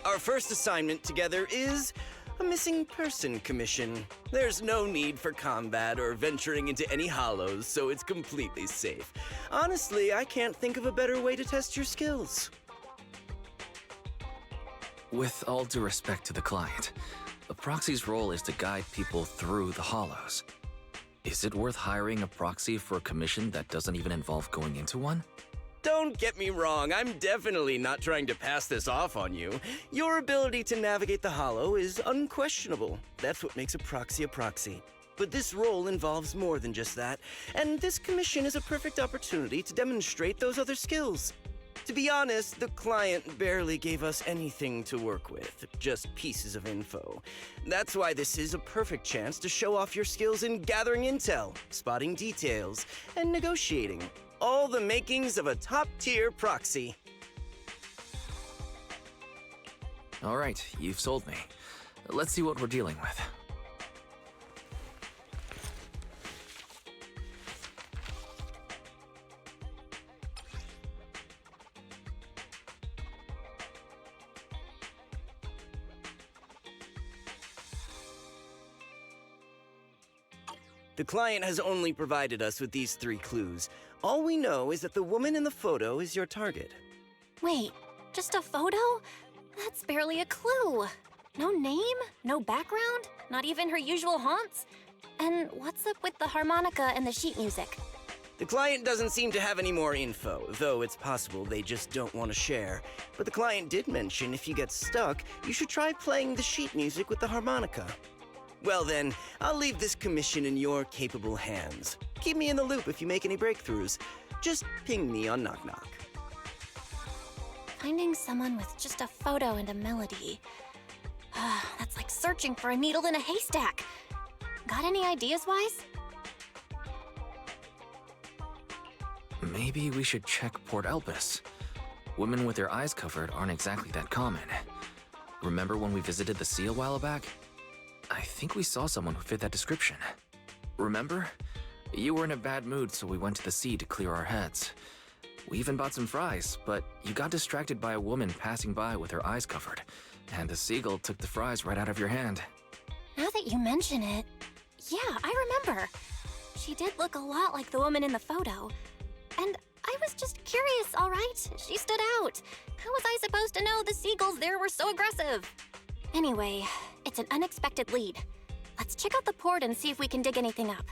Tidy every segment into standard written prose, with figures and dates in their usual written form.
Our first assignment together is a missing person commission. There's no need for combat or venturing into any hollows, so it's completely safe. Honestly, I can't think of a better way to test your skills. With all due respect to the client, a proxy's role is to guide people through the hollows. Is it worth hiring a proxy for a commission that doesn't even involve going into one? Don't get me wrong, I'm definitely not trying to pass this off on you. Your ability to navigate the hollow is unquestionable. That's what makes a proxy. But this role involves more than just that, and this commission is a perfect opportunity to demonstrate those other skills. To be honest, the client barely gave us anything to work with, just pieces of info. That's why this is a perfect chance to show off your skills in gathering intel, spotting details, and negotiating. All the makings of a top-tier proxy. All right, you've sold me. Let's see what we're dealing with. The client has only provided us with these 3 clues. All we know is that the woman in the photo is your target. Wait, just a photo? That's barely a clue. No name, no background, not even her usual haunts? And what's up with the harmonica and the sheet music? The client doesn't seem to have any more info, though it's possible they just don't want to share. But the client did mention if you get stuck, you should try playing the sheet music with the harmonica. Well then, I'll leave this commission in your capable hands. Keep me in the loop if you make any breakthroughs. Just ping me on Knock Knock. Finding someone with just a photo and a melody. That's like searching for a needle in a haystack. Got any ideas, Wise? Maybe we should check Port Elpis. Women with their eyes covered aren't exactly that common. Remember when we visited the sea a while back? I think we saw someone who fit that description. Remember? You were in a bad mood, so we went to the sea to clear our heads. We even bought some fries, but you got distracted by a woman passing by with her eyes covered, and the seagull took the fries right out of your hand. Now that you mention it, yeah, I remember. She did look a lot like the woman in the photo. And I was just curious, all right? She stood out. How was I supposed to know the seagulls there were so aggressive? Anyway, it's an unexpected lead. Let's check out the port and see if we can dig anything up.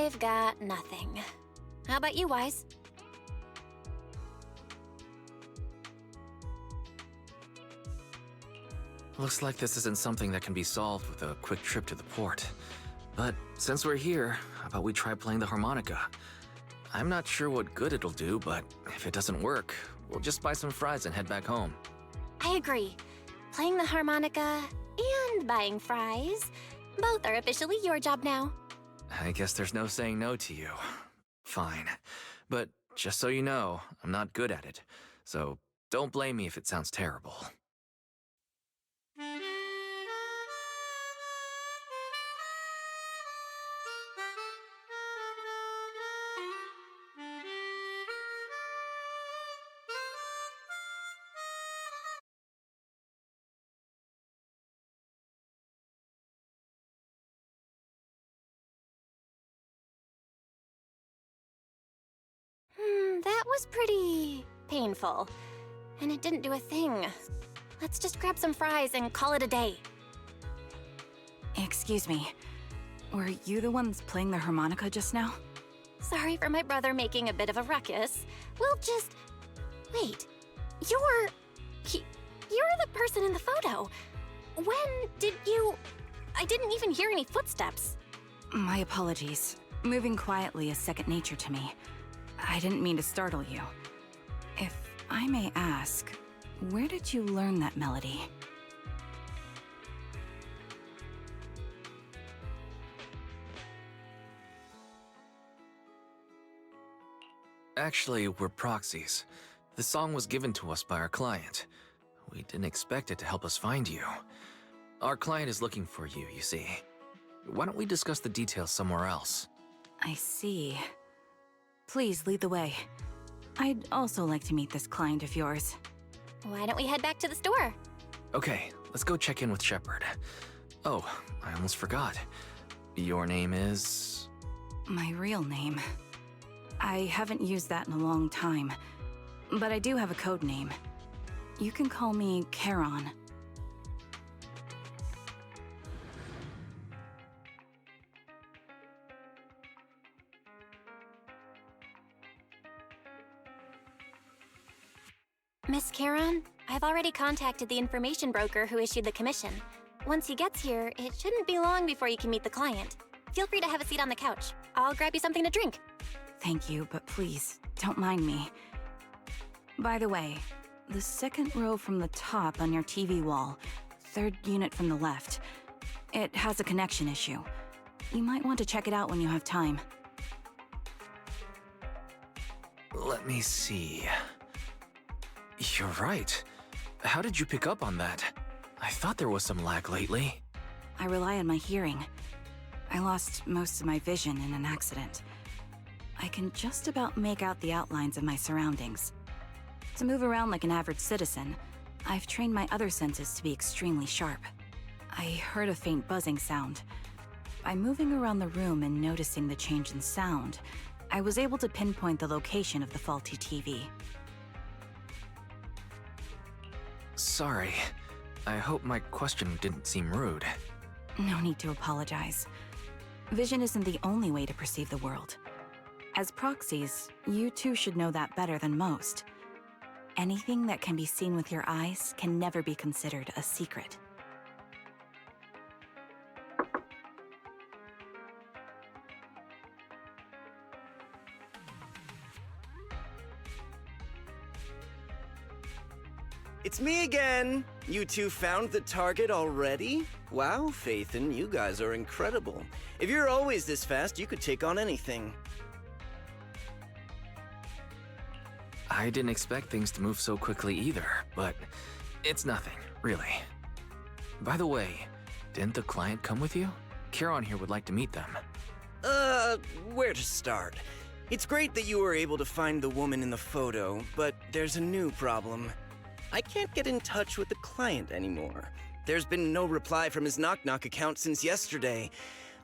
I've got nothing. How about you, Wise? Looks like this isn't something that can be solved with a quick trip to the port. But since we're here, how about we try playing the harmonica? I'm not sure what good it'll do, but if it doesn't work, we'll just buy some fries and head back home. I agree. Playing the harmonica and buying fries, both are officially your job now. I guess there's no saying no to you. Fine. But just so you know, I'm not good at it. So don't blame me if it sounds terrible. That was pretty painful. And it didn't do a thing. Let's just grab some fries and call it a day. Excuse me. Were you the ones playing the harmonica just now? Sorry for my brother making a bit of a ruckus. We'll just... Wait. You're the person in the photo. When did you... I didn't even hear any footsteps. My apologies. Moving quietly is second nature to me. I didn't mean to startle you. If I may ask, where did you learn that melody? Actually, we're proxies. The song was given to us by our client. We didn't expect it to help us find you. Our client is looking for you, you see. Why don't we discuss the details somewhere else? I see. Please lead the way. I'd also like to meet this client of yours. Why don't we head back to the store? Okay, let's go check in with Shepard. Oh, I almost forgot. Your name is... My real name. I haven't used that in a long time, but I do have a code name. You can call me Charon. Miss Charon, I've already contacted the information broker who issued the commission. Once he gets here, it shouldn't be long before you can meet the client. Feel free to have a seat on the couch. I'll grab you something to drink. Thank you, but please, don't mind me. By the way, the second row from the top on your TV wall, third unit from the left, it has a connection issue. You might want to check it out when you have time. Let me see... You're right. How did you pick up on that? I thought there was some lag lately. I rely on my hearing. I lost most of my vision in an accident. I can just about make out the outlines of my surroundings. To move around like an average citizen, I've trained my other senses to be extremely sharp. I heard a faint buzzing sound. By moving around the room and noticing the change in sound, I was able to pinpoint the location of the faulty TV. Sorry. I hope my question didn't seem rude. No need to apologize. Vision isn't the only way to perceive the world. As proxies, you two should know that better than most. Anything that can be seen with your eyes can never be considered a secret. It's me again! You two found the target already? Wow, Phaethon, you guys are incredible. If you're always this fast, you could take on anything. I didn't expect things to move so quickly either, but it's nothing, really. By the way, didn't the client come with you? Charon here would like to meet them. Where to start? It's great that you were able to find the woman in the photo, but there's a new problem. I can't get in touch with the client anymore. There's been no reply from his Knock Knock account since yesterday.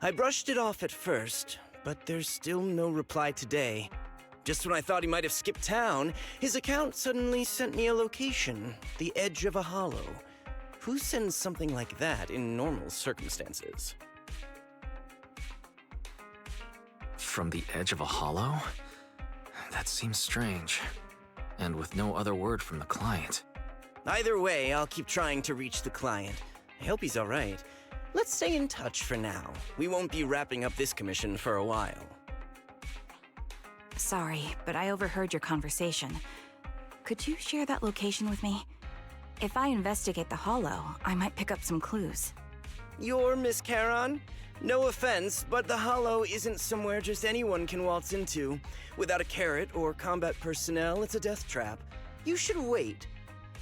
I brushed it off at first, but there's still no reply today. Just when I thought he might have skipped town, his account suddenly sent me a location, the edge of a hollow. Who sends something like that in normal circumstances? From the edge of a hollow? That seems strange. And with no other word from the client. Either way, I'll keep trying to reach the client. I hope he's alright. Let's stay in touch for now. We won't be wrapping up this commission for a while. Sorry, but I overheard your conversation. Could you share that location with me? If I investigate the hollow, I might pick up some clues. You're Miss Charon? No offense, but the hollow isn't somewhere just anyone can waltz into. Without a carrot or combat personnel, it's a death trap. You should wait.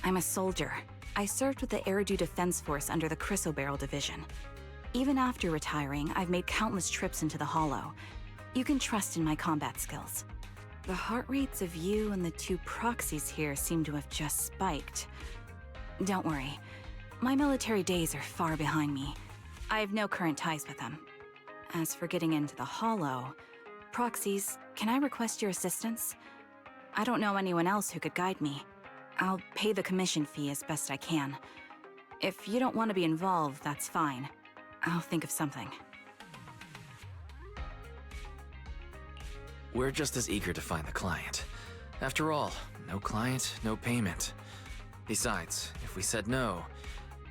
I'm a soldier. I served with the Eridu Defense Force under the Chrysoberyl Division. Even after retiring, I've made countless trips into the hollow. You can trust in my combat skills. The heart rates of you and the two proxies here seem to have just spiked. Don't worry. My military days are far behind me. I have no current ties with them. As for getting into the hollow, proxies, can I request your assistance? I don't know anyone else who could guide me. I'll pay the commission fee as best I can. If you don't want to be involved, that's fine. I'll think of something. We're just as eager to find the client. After all, no client, no payment. Besides, if we said no,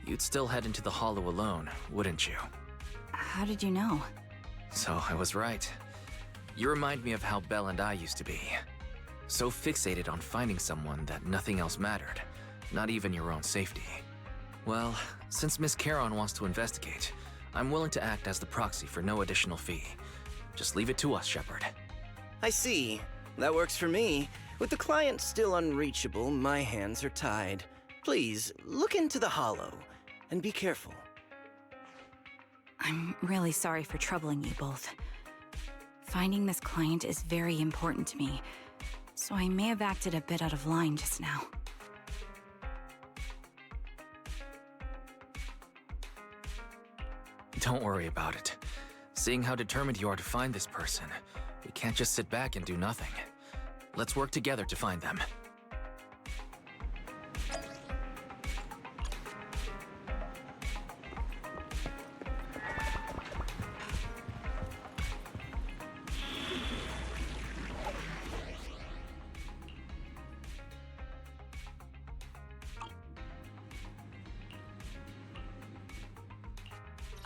you'd still head into the hollow alone, wouldn't you? How did you know? So I was right. You remind me of how Belle and I used to be. So fixated on finding someone that nothing else mattered, not even your own safety. Well, since Miss Charon wants to investigate, I'm willing to act as the proxy for no additional fee. Just leave it to us, Shepard. I see. That works for me. With the client still unreachable, my hands are tied. Please, look into the hollow, and be careful. I'm really sorry for troubling you both. Finding this client is very important to me, so I may have acted a bit out of line just now. Don't worry about it. Seeing how determined you are to find this person, we can't just sit back and do nothing. Let's work together to find them.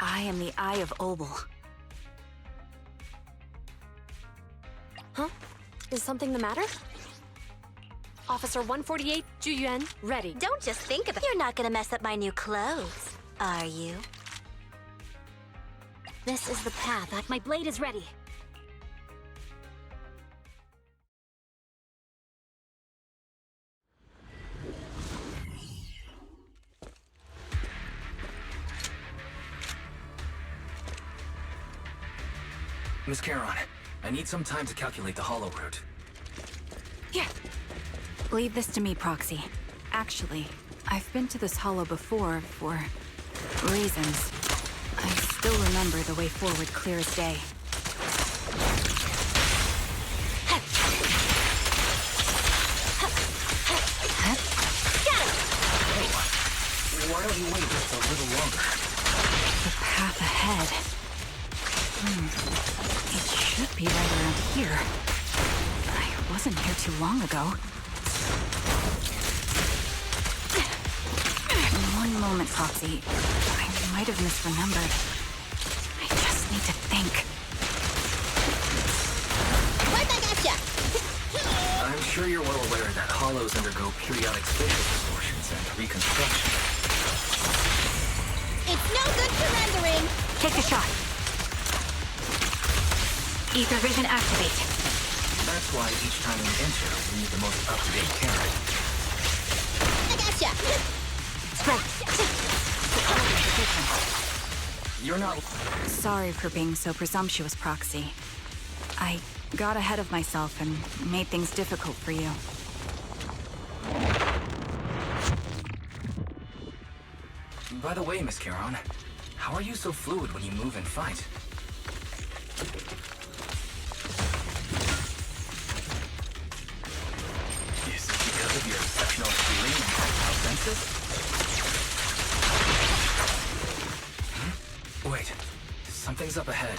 I am the Eye of Obel. Huh? Is something the matter? Officer 148, Juyuan, ready. Don't just think about it. You're not gonna mess up my new clothes, are you? This is the path. My blade is ready. Miss Charon, I need some time to calculate the hollow route. Yeah. Leave this to me, Proxy. Actually, I've been to this hollow before for reasons. I still remember the way forward clear as day. Why don't you wait just a little longer? The path ahead. It should be right around here. I wasn't here too long ago. One moment, Proxy. I might have misremembered. I just need to think. Right back at ya! I'm sure you're well aware that hollows undergo periodic spatial distortions and reconstruction. It's no good surrendering! Take a shot. Ether vision activate. That's why each time we enter, we need the most up-to-date carrot. I gotcha! You're not... Sorry for being so presumptuous, Proxy. I got ahead of myself and made things difficult for you. By the way, Miss Charon, how are you so fluid when you move and fight? Is it because of your exceptional feeling and tactile senses? Wait, something's up ahead.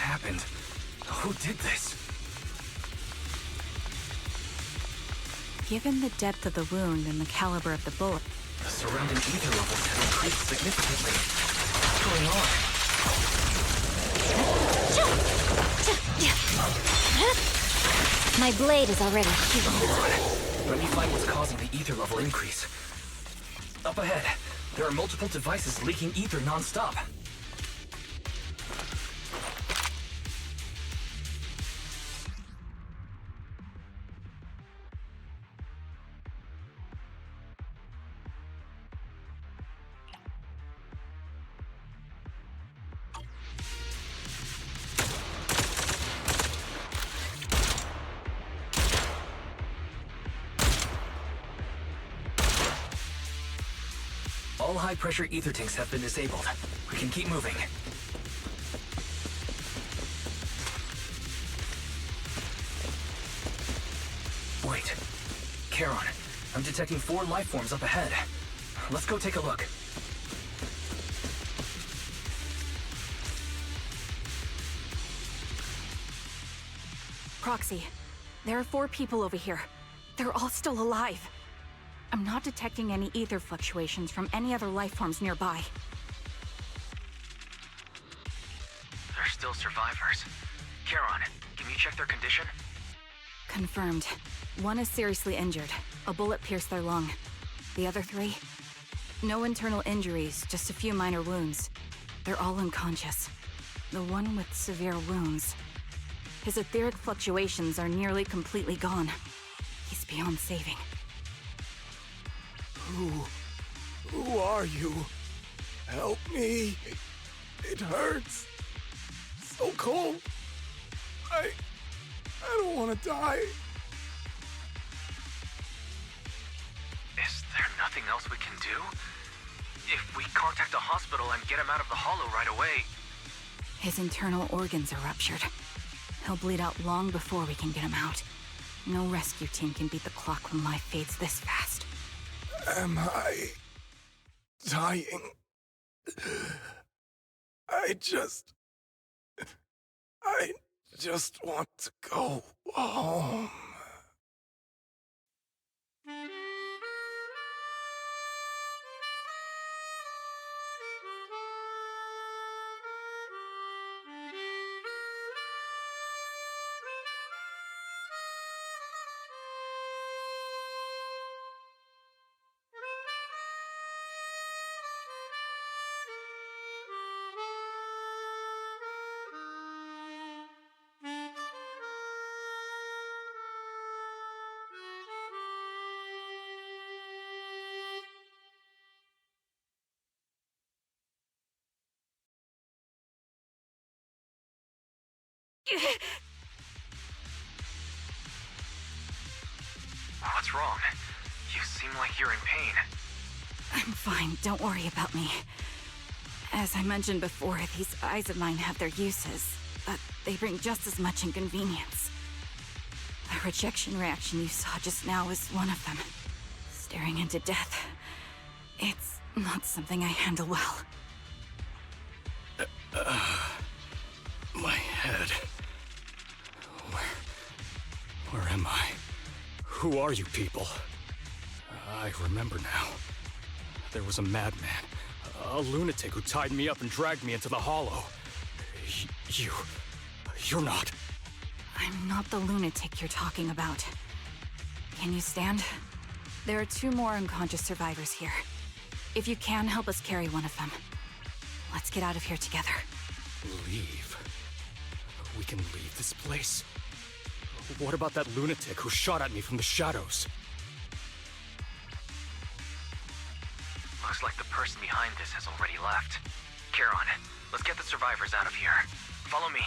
happened? Who did this? Given the depth of the wound and the caliber of the bullet, The surrounding ether levels have increased significantly. What's going on? My blade is already healed. Hold on. Let me find what's causing the ether level increase. Up ahead, there are multiple devices leaking ether non-stop. All high-pressure ether tanks have been disabled. We can keep moving. Wait. Charon, I'm detecting 4 life forms up ahead. Let's go take a look. Proxy, there are 4 people over here. They're all still alive. I'm not detecting any ether fluctuations from any other life forms nearby. They're still survivors. Charon, can you check their condition? Confirmed. 1 is seriously injured. A bullet pierced their lung. The other 3? No internal injuries, just a few minor wounds. They're all unconscious. The one with severe wounds. His etheric fluctuations are nearly completely gone. He's beyond saving. Who are you? Help me. It hurts. So cold. I don't want to die. Is there nothing else we can do? If we contact a hospital and get him out of the hollow right away... His internal organs are ruptured. He'll bleed out long before we can get him out. No rescue team can beat the clock when life fades this fast. Am I dying? I just want to go home. What's wrong? You seem like you're in pain. I'm fine, don't worry about me. As I mentioned before, these eyes of mine have their uses, but they bring just as much inconvenience. The rejection reaction you saw just now is one of them. Staring into death. It's not something I handle well. My head. Where am I? Who are you people? I remember now. There was a madman, a lunatic who tied me up and dragged me into the hollow. You're not. I'm not the lunatic you're talking about. Can you stand? There are 2 more unconscious survivors here. If you can, help us carry one of them. Let's get out of here together. Leave? We can leave this place? What about that lunatic who shot at me from the shadows? Looks like the person behind this has already left. Charon, let's get the survivors out of here. Follow me.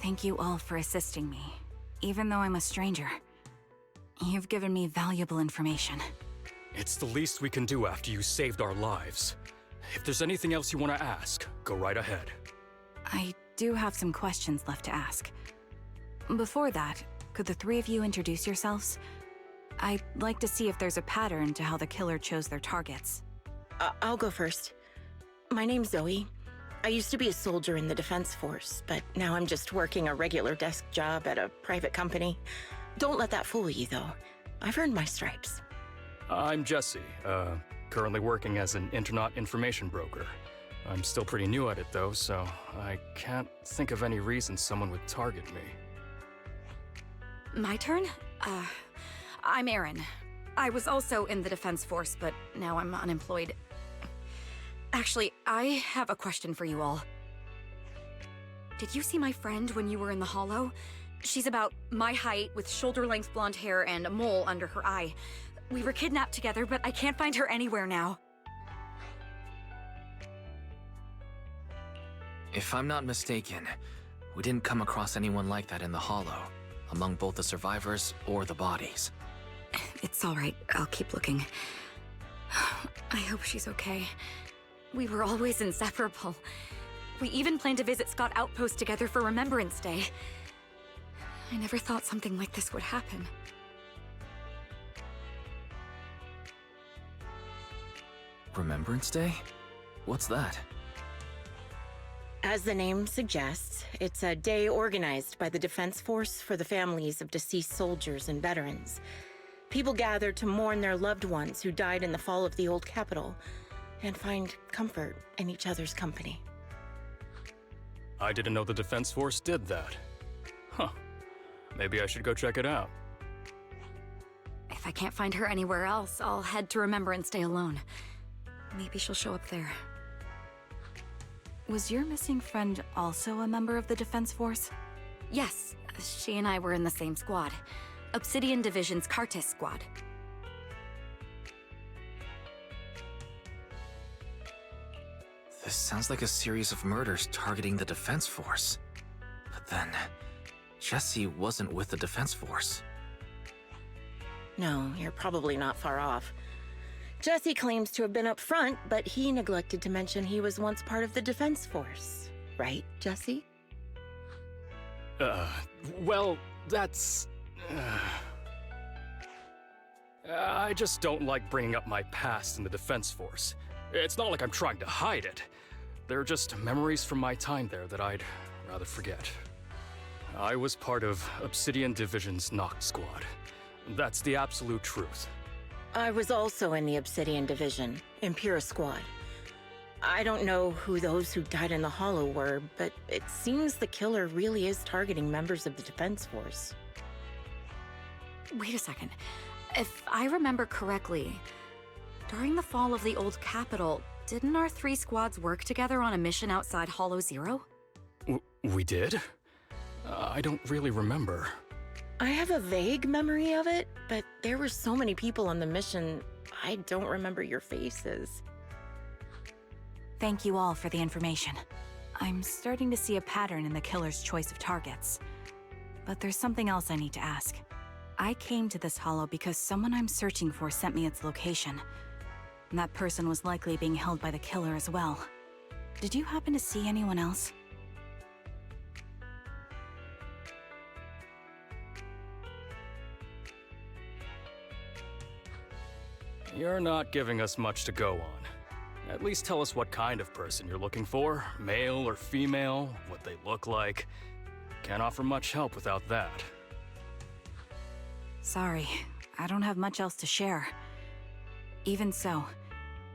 Thank you all for assisting me, even though I'm a stranger. You've given me valuable information. It's the least we can do after you saved our lives. If there's anything else you want to ask, go right ahead. I do have some questions left to ask. Before that, could the three of you introduce yourselves? I'd like to see if there's a pattern to how the killer chose their targets. I'll go first. My name's Zoe. I used to be a soldier in the Defense Force, but now I'm just working a regular desk job at a private company. Don't let that fool you, though. I've earned my stripes. I'm Jesse, currently working as an internaut information broker. I'm still pretty new at it, though, so I can't think of any reason someone would target me. My turn? I'm Erin. I was also in the Defense Force, but now I'm unemployed. Actually, I have a question for you all. Did you see my friend when you were in the Hollow? She's about my height, with shoulder-length blonde hair and a mole under her eye. We were kidnapped together, but I can't find her anywhere now. If I'm not mistaken, we didn't come across anyone like that in the Hollow, among both the survivors or the bodies. It's all right. I'll keep looking. I hope she's okay. We were always inseparable. We even planned to visit Scott Outpost together for Remembrance Day. I never thought something like this would happen. Remembrance Day? What's that? As the name suggests, it's a day organized by the Defense Force for the families of deceased soldiers and veterans. People gather to mourn their loved ones who died in the fall of the old capital and find comfort in each other's company. I didn't know the Defense Force did that. Huh. Maybe I should go check it out. If I can't find her anywhere else, I'll head to Remembrance Day alone. Maybe she'll show up there. Was your missing friend also a member of the Defense Force? Yes, she and I were in the same squad. Obsidian Division's Cartis squad. This sounds like a series of murders targeting the Defense Force. But then, Jesse wasn't with the Defense Force. No, you're probably not far off. Jesse claims to have been up front, but he neglected to mention he was once part of the Defense Force. Right, Jesse? Well, that's... I just don't like bringing up my past in the Defense Force. It's not like I'm trying to hide it. They're just memories from my time there that I'd rather forget. I was part of Obsidian Division's Noct Squad. That's the absolute truth. I was also in the Obsidian Division, Impura Squad. I don't know who those who died in the Hollow were, but it seems the killer really is targeting members of the Defense Force. Wait a second. If I remember correctly, during the fall of the old capital, didn't our three squads work together on a mission outside Hollow Zero? We did? I don't really remember. I have a vague memory of it, but there were so many people on the mission, I don't remember your faces. Thank you all for the information. I'm starting to see a pattern in the killer's choice of targets. But there's something else I need to ask. I came to this hollow because someone I'm searching for sent me its location. And that person was likely being held by the killer as well. Did you happen to see anyone else? You're not giving us much to go on. At least tell us what kind of person you're looking for, male or female, what they look like. Can't offer much help without that. Sorry, I don't have much else to share. Even so,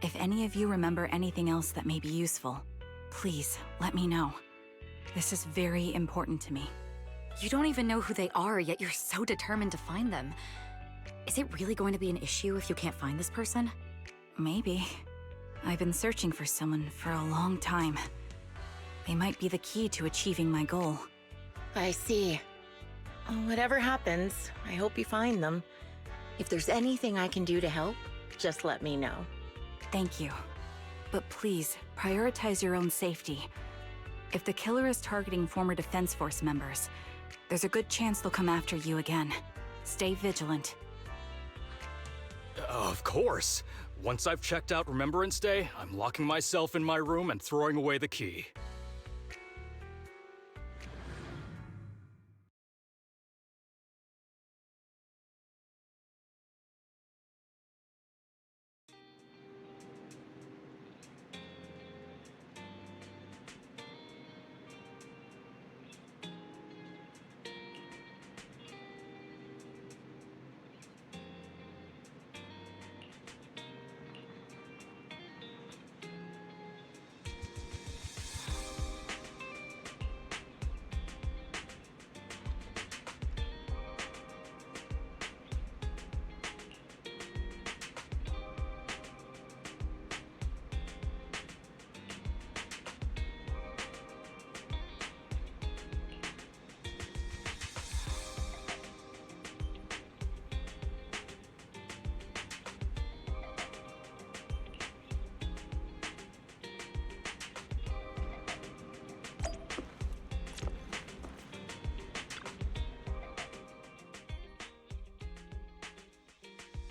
if any of you remember anything else that may be useful, please let me know. This is very important to me. You don't even know who they are, yet you're so determined to find them. Is it really going to be an issue if you can't find this person? Maybe. I've been searching for someone for a long time. They might be the key to achieving my goal. I see. Whatever happens, I hope you find them. If there's anything I can do to help, just let me know. Thank you. But please, prioritize your own safety. If the killer is targeting former Defense Force members, there's a good chance they'll come after you again. Stay vigilant. Of course. Once I've checked out Remembrance Day, I'm locking myself in my room and throwing away the key.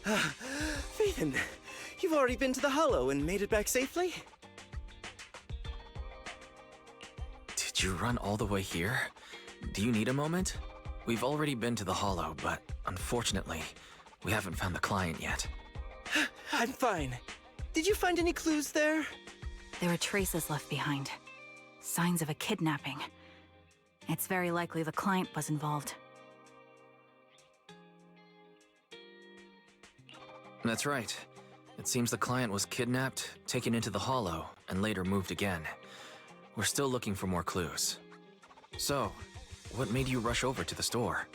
Phaethon, you've already been to the Hollow and made it back safely? Did you run all the way here? Do you need a moment? We've already been to the Hollow, but unfortunately, we haven't found the client yet. I'm fine. Did you find any clues there? There were traces left behind. Signs of a kidnapping. It's very likely the client was involved. That's right. It seems the client was kidnapped, taken into the Hollow, and later moved again. We're still looking for more clues. So, what made you rush over to the store?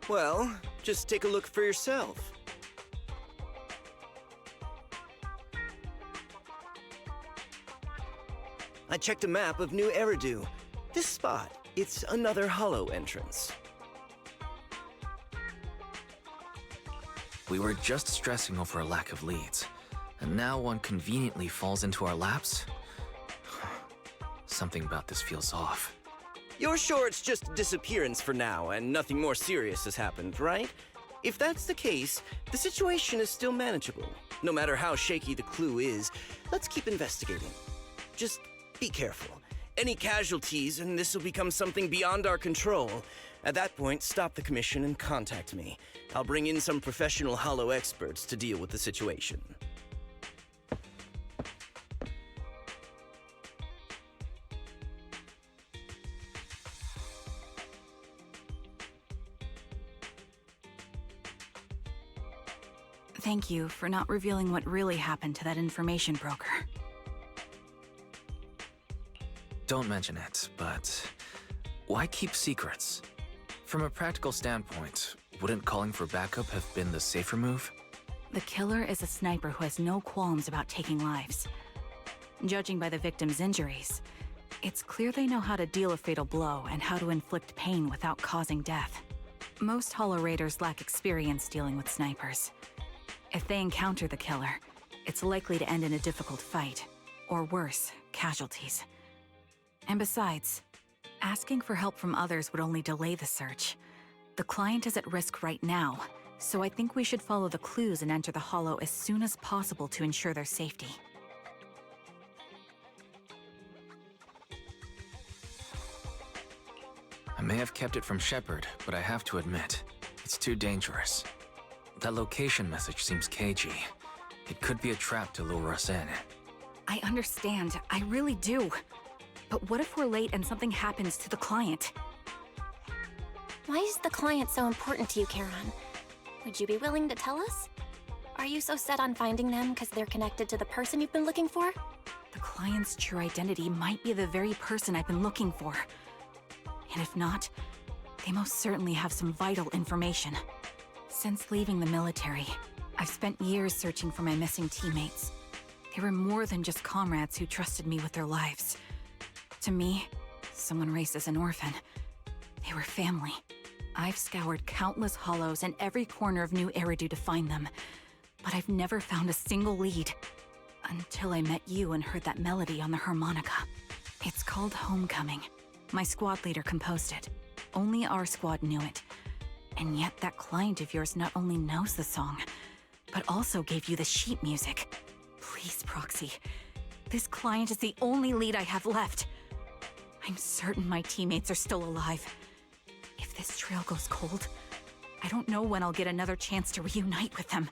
Well, just take a look for yourself. I checked a map of New Eridu. This spot, it's another Hollow entrance. We were just stressing over a lack of leads, and now one conveniently falls into our laps? Something about this feels off. You're sure it's just disappearance for now and nothing more serious has happened, right? If that's the case, the situation is still manageable. No matter how shaky the clue is, let's keep investigating. Just be careful. Any casualties and this will become something beyond our control. At that point, stop the commission and contact me. I'll bring in some professional Hollow experts to deal with the situation. Thank you for not revealing what really happened to that information broker. Don't mention it, but why keep secrets? From a practical standpoint, wouldn't calling for backup have been the safer move? The killer is a sniper who has no qualms about taking lives. Judging by the victim's injuries, it's clear they know how to deal a fatal blow and how to inflict pain without causing death. Most Hollow Raiders lack experience dealing with snipers. If they encounter the killer, it's likely to end in a difficult fight, or worse, casualties. And besides, asking for help from others would only delay the search. The client is at risk right now, so I think we should follow the clues and enter the Hollow as soon as possible to ensure their safety. I may have kept it from Shepard, but I have to admit, it's too dangerous. That location message seems cagey. It could be a trap to lure us in. I understand, I really do. But what if we're late and something happens to the client? Why is the client so important to you, Charon? Would you be willing to tell us? Are you so set on finding them because they're connected to the person you've been looking for? The client's true identity might be the very person I've been looking for. And if not, they most certainly have some vital information. Since leaving the military, I've spent years searching for my missing teammates. They were more than just comrades who trusted me with their lives. To me, someone raised as an orphan, they were family. I've scoured countless hollows and every corner of New Eridu to find them, but I've never found a single lead. Until I met you and heard that melody on the harmonica. It's called Homecoming. My squad leader composed it. Only our squad knew it. And yet that client of yours not only knows the song, but also gave you the sheet music. Please, Proxy. This client is the only lead I have left. I'm certain my teammates are still alive. If this trail goes cold, I don't know when I'll get another chance to reunite with them.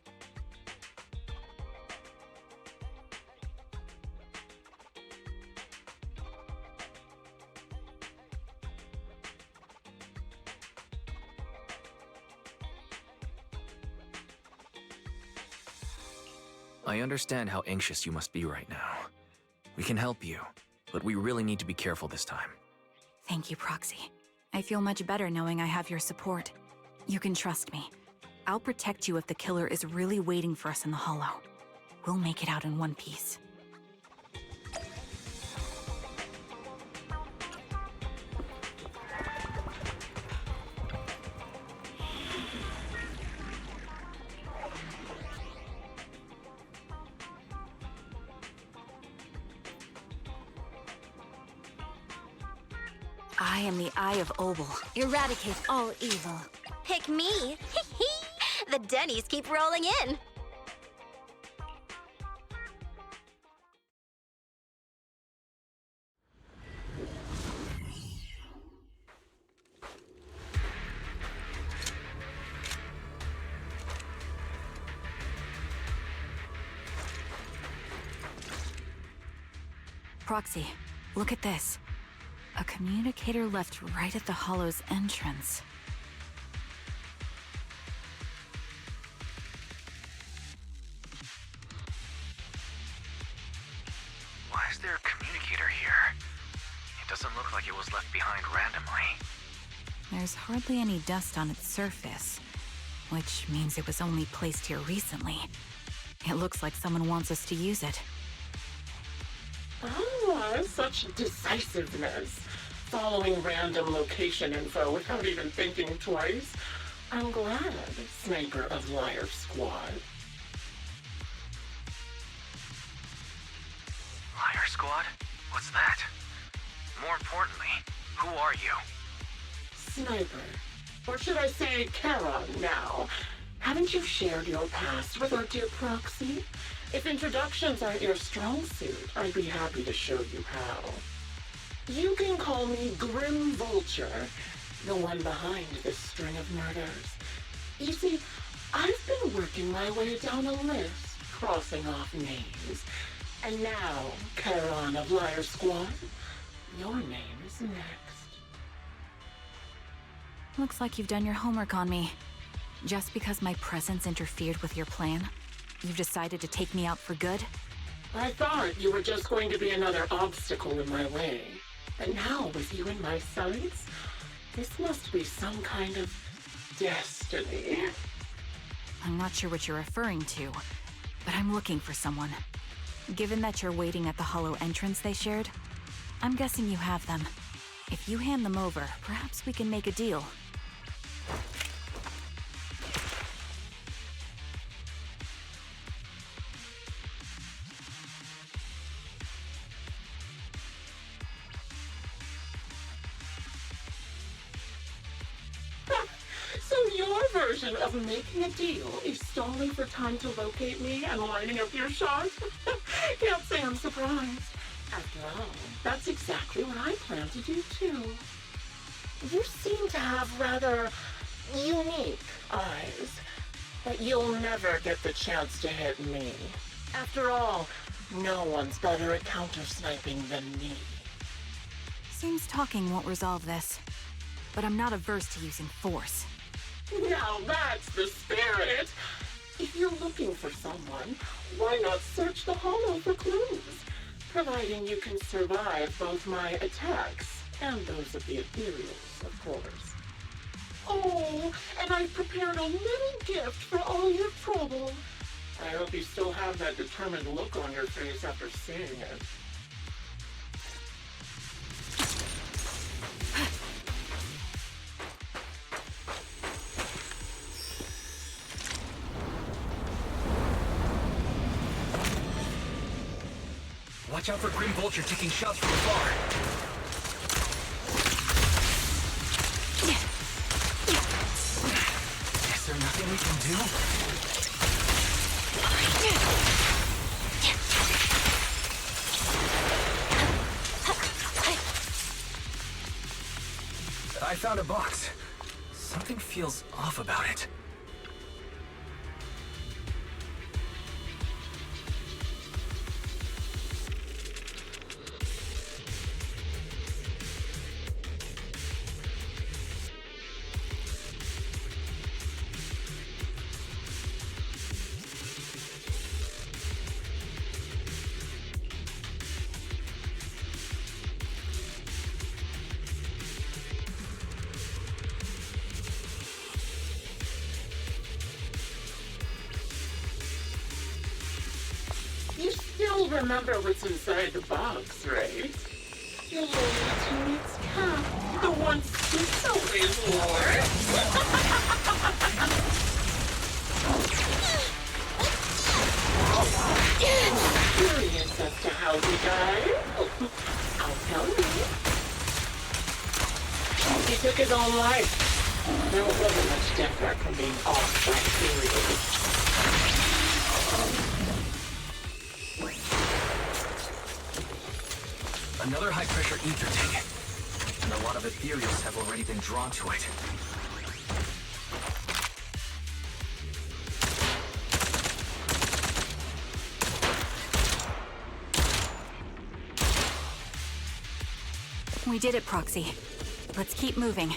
I understand how anxious you must be right now. We can help you, but we really need to be careful this time. Thank you, Proxy. I feel much better knowing I have your support. You can trust me. I'll protect you if the killer is really waiting for us in the Hollow. We'll make it out in one piece. I am the Eye of Obel. Eradicate all evil. Pick me. The Denny's keep rolling in. Proxy, look at this. A communicator left right at the Hollow's entrance. Why is there a communicator here? It doesn't look like it was left behind randomly. There's hardly any dust on its surface, which means it was only placed here recently. It looks like someone wants us to use it. Ah, such decisiveness. Following random location info without even thinking twice. I'm glad, Sniper of Liar Squad. Liar Squad? What's that? More importantly, who are you? Sniper. Or should I say Charon now? Haven't you shared your past with our dear Proxy? If introductions aren't your strong suit, I'd be happy to show you how. You can call me Grim Vulture, the one behind this string of murders. You see, I've been working my way down a list, crossing off names. And now, Charon of Liar Squad, your name is next. Looks like you've done your homework on me. Just because my presence interfered with your plan, you've decided to take me out for good? I thought you were just going to be another obstacle in my way. And now, with you in my sights, this must be some kind of destiny. I'm not sure what you're referring to, but I'm looking for someone. Given that you're waiting at the Hollow entrance they shared, I'm guessing you have them. If you hand them over, perhaps we can make a deal. So your version of making a deal is stalling for time to locate me and lining up your shot? Can't say I'm surprised. After all, that's exactly what I plan to do too. You seem to have rather unique eyes, but you'll never get the chance to hit me. After all, no one's better at counter-sniping than me. Seems talking won't resolve this, but I'm not averse to using force. Now that's the spirit! If you're looking for someone, why not search the Hollow for clues? Providing you can survive both my attacks and those of the Ethereals, of course. Oh, and I've prepared a little gift for all your trouble. I hope you still have that determined look on your face after seeing it. What Watch out for Grim Vulture taking shots from afar. Is there nothing we can do? I found a box. Something feels off about it. You still remember what's inside the box, right? Your Looney Tunes cap, the one Sis always wore. Curious as to how he died? I'll tell you. He took his own life. There wasn't much different from being off by serious. Another high-pressure ether tank. And a lot of ethereals have already been drawn to it. We did it, Proxy. Let's keep moving.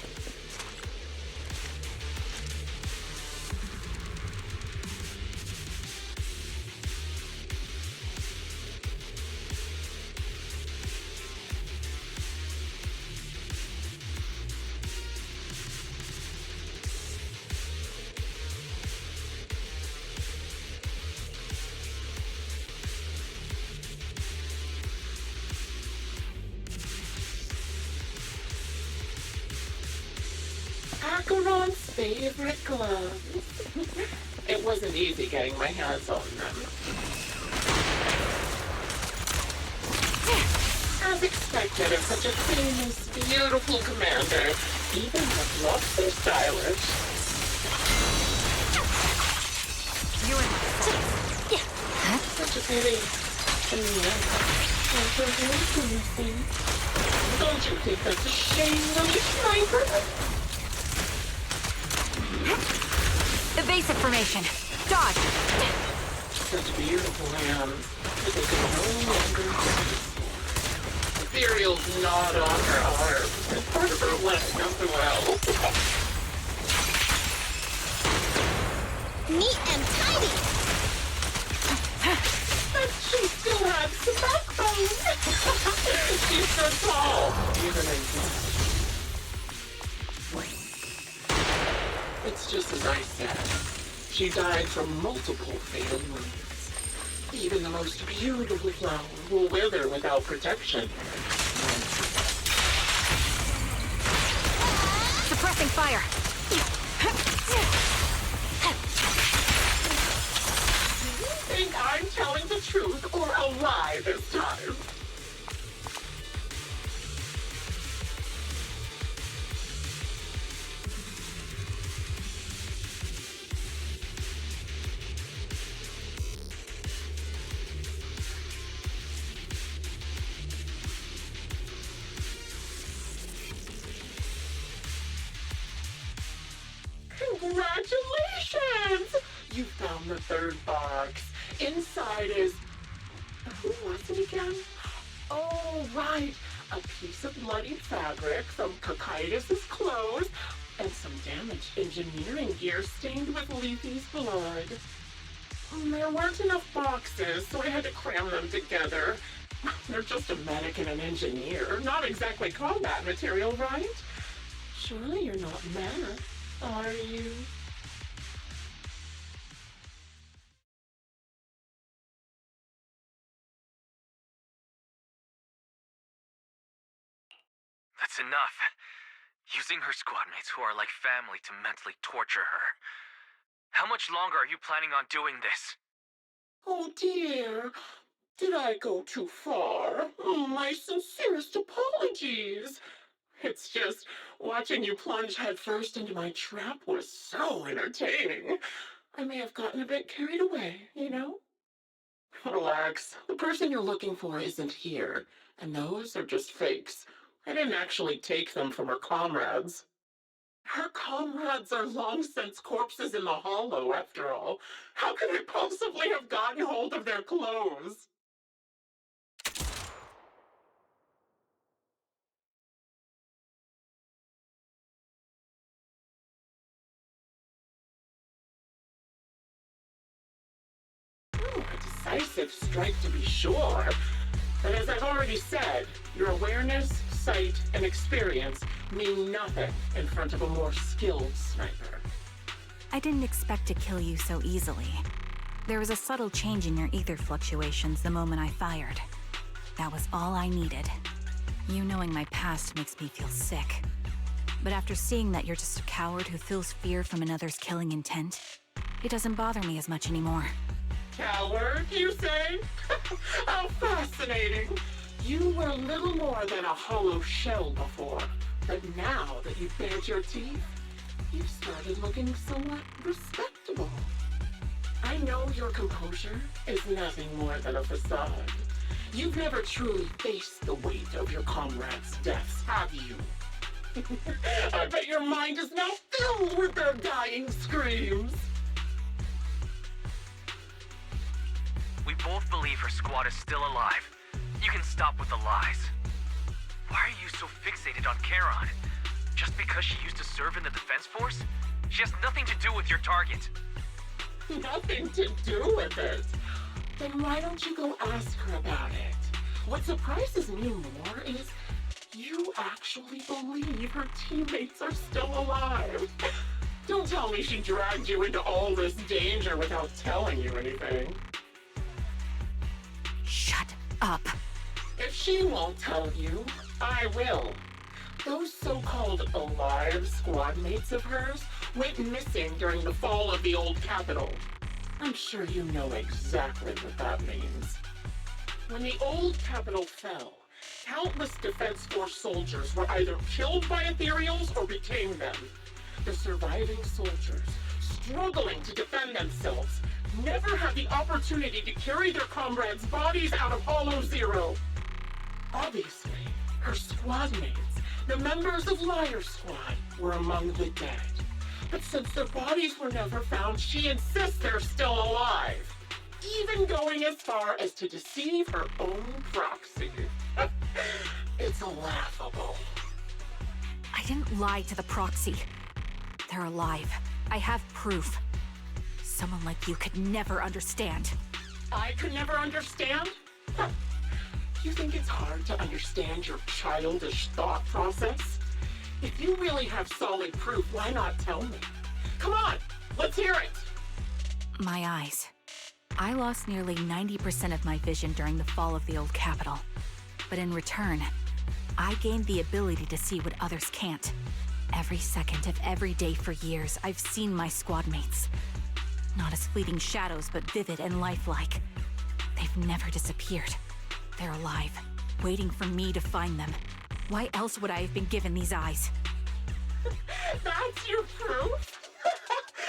Acheron's favorite gloves. It wasn't easy getting my hands on them. As expected of such a famous, beautiful commander, even the gloves are stylish. You and my Such a pity. In the end, don't you think anything? Don't you think that's a shame, little sniper? Evasive formation. Dodge! Such beautiful hands, but they can no longer see. Ethereal's gnawed on her arm, and part of her leg as well. Neat and tidy. But she still has the backbone. She's so tall, even in death. It's just as I said. She died from multiple fatal wounds. Even the most beautiful flower will wither without protection. Suppressing fire. Do you think I'm telling the truth or a lie this time? Congratulations! You found the third box. Inside is... Who was it again? Oh, right. A piece of bloody fabric, some Cocytus's clothes, and some damaged engineering gear stained with Leafy's blood. There weren't enough boxes, so I had to cram them together. They're just a medic and an engineer. Not exactly combat material, right? Surely you're not mad, are you? That's enough. Using her squad mates who are like family to mentally torture her. How much longer are you planning on doing this? Oh dear. Did I go too far? My sincerest apologies. It's just watching you plunge headfirst into my trap was so entertaining. I may have gotten a bit carried away, you know? Relax. The person you're looking for isn't here, and those are just fakes. I didn't actually take them from her comrades. Her comrades are long since corpses in the hollow, after all. How could I possibly have gotten hold of their clothes? A decisive strike to be sure. But as I've already said, your awareness, sight, and experience mean nothing in front of a more skilled sniper. I didn't expect to kill you so easily. There was a subtle change in your ether fluctuations the moment I fired. That was all I needed. You knowing my past makes me feel sick. But after seeing that you're just a coward who feels fear from another's killing intent, it doesn't bother me as much anymore. Coward, you say? How fascinating! You were little more than a hollow shell before, but now that you've bared your teeth, you've started looking somewhat respectable. I know your composure is nothing more than a facade. You've never truly faced the weight of your comrades' deaths, have you? I bet your mind is now filled with their dying screams. We both believe her squad is still alive. You can stop with the lies. Why are you so fixated on Charon? Just because she used to serve in the defense force? She has nothing to do with your target. Nothing to do with it. Then why don't you go ask her about it? What surprises me more is you actually believe her teammates are still alive. Don't tell me she dragged you into all this danger without telling you anything. Shut up. If she won't tell you, I will. Those so-called alive squad mates of hers went missing during the fall of the old capital. I'm sure you know exactly what that means. When the old capital fell, countless Defense Force soldiers were either killed by ethereals or became them. The surviving soldiers, struggling to defend themselves, never had the opportunity to carry their comrades' bodies out of Hollow Zero. Obviously, her squad mates, the members of Liar Squad, were among the dead. But since their bodies were never found, she insists they're still alive, even going as far as to deceive her own proxy. It's laughable. I didn't lie to the proxy. They're alive. I have proof. Someone like you could never understand. I could never understand? Huh. You think it's hard to understand your childish thought process? If you really have solid proof, why not tell me? Come on, let's hear it! My eyes. I lost nearly 90% of my vision during the fall of the old capital. But in return, I gained the ability to see what others can't. Every second of every day for years, I've seen my squad mates. Not as fleeting shadows, but vivid and lifelike. They've never disappeared. They're alive, waiting for me to find them. Why else would I have been given these eyes? That's your proof?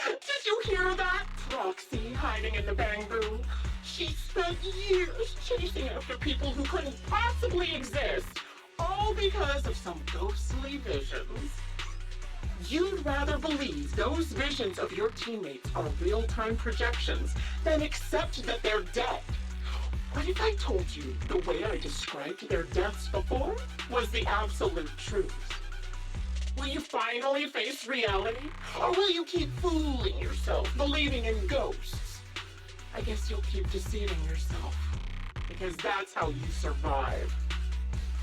Did you hear that? Proxy hiding in the bamboo. She spent years chasing after people who couldn't possibly exist, all because of some ghostly visions. You'd rather believe those visions of your teammates are real-time projections than accept that they're dead. What if I told you the way I described their deaths before was the absolute truth? Will you finally face reality? Or will you keep fooling yourself, believing in ghosts? I guess you'll keep deceiving yourself, because that's how you survive.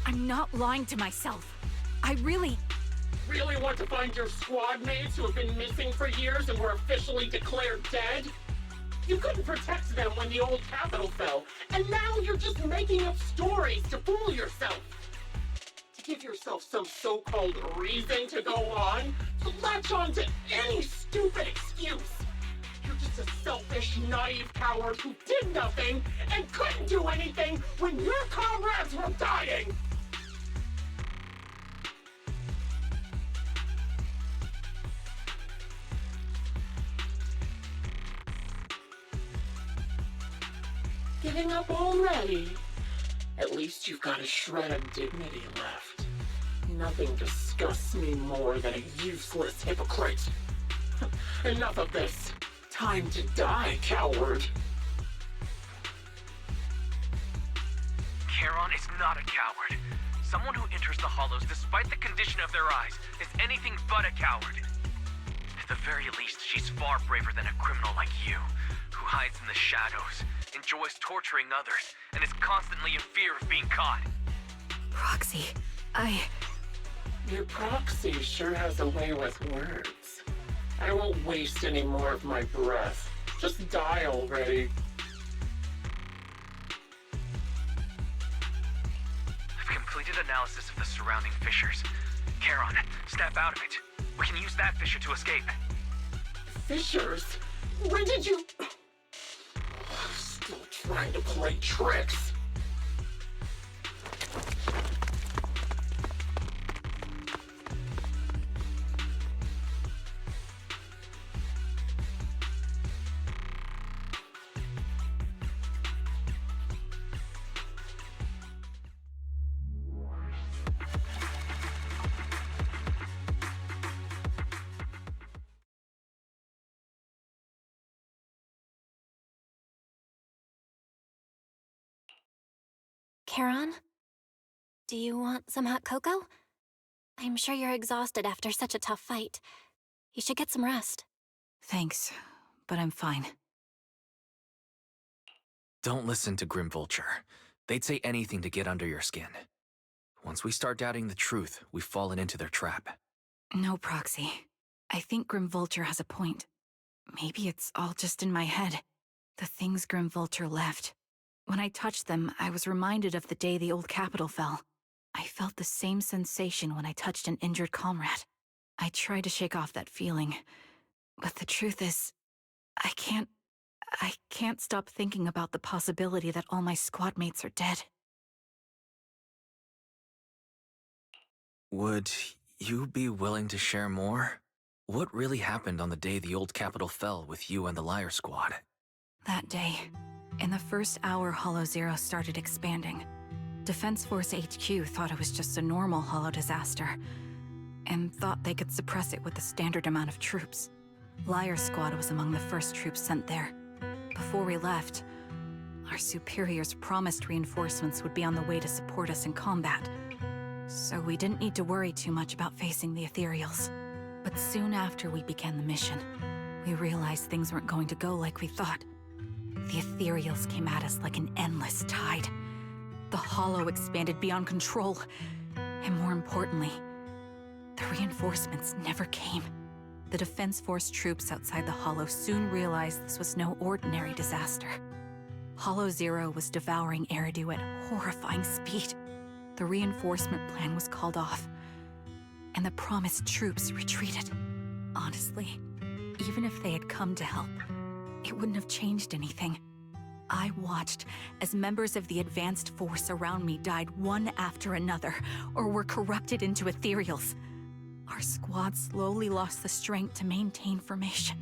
I'm not lying to myself. I really want to find your squad mates who have been missing for years and were officially declared dead? You couldn't protect them when the old capital fell, and now you're just making up stories to fool yourself. To give yourself some so-called reason to go on, to latch on to any stupid excuse. You're just just a selfish, naive coward who did nothing and couldn't do anything when your comrades were dying. Giving up already? At least you've got a shred of dignity left. Nothing disgusts me more than a useless hypocrite. Enough of this. Time to die, coward. Charon is not a coward. Someone who enters the Hollows despite the condition of their eyes is anything but a coward. At the very least, she's far braver than a criminal like you, who hides in the shadows, enjoys torturing others, and is constantly in fear of being caught. Proxy, Your proxy sure has a way with words. I won't waste any more of my breath. Just die already. I've completed analysis of the surrounding fissures. Charon, step out of it. We can use that fissure to escape. Fissures? When did you... Still trying to play tricks. Charon? Do you want some hot cocoa? I'm sure you're exhausted after such a tough fight. You should get some rest. thanks, but I'm fine. Don't listen to Grim Vulture. They'd say anything to get under your skin. Once we start doubting the truth, we've fallen into their trap. No, Proxy. I think Grim Vulture has a point. Maybe it's all just in my head. The things Grim Vulture left. When I touched them, I was reminded of the day the old capital fell. I felt the same sensation when I touched an injured comrade. I tried to shake off that feeling, but the truth is, I can't stop thinking about the possibility that all my squad mates are dead. Would you be willing to share more? What really happened on the day the old capital fell with you and the Liar Squad? That day, in the first hour Hollow Zero started expanding, Defense Force HQ thought it was just a normal Hollow disaster, and thought they could suppress it with the standard amount of troops. Liar Squad was among the first troops sent there. Before we left, our superiors promised reinforcements would be on the way to support us in combat, so we didn't need to worry too much about facing the Ethereals. But soon after we began the mission, we realized things weren't going to go like we thought. The Ethereals came at us like an endless tide. The Hollow expanded beyond control, and more importantly, the reinforcements never came. The Defense Force troops outside the Hollow soon realized this was no ordinary disaster. Hollow Zero was devouring Eridu at horrifying speed. The reinforcement plan was called off, and the promised troops retreated. Honestly, even if they had come to help, it wouldn't have changed anything. I watched as members of the advanced force around me died one after another, or were corrupted into ethereals. Our squad slowly lost the strength to maintain formation.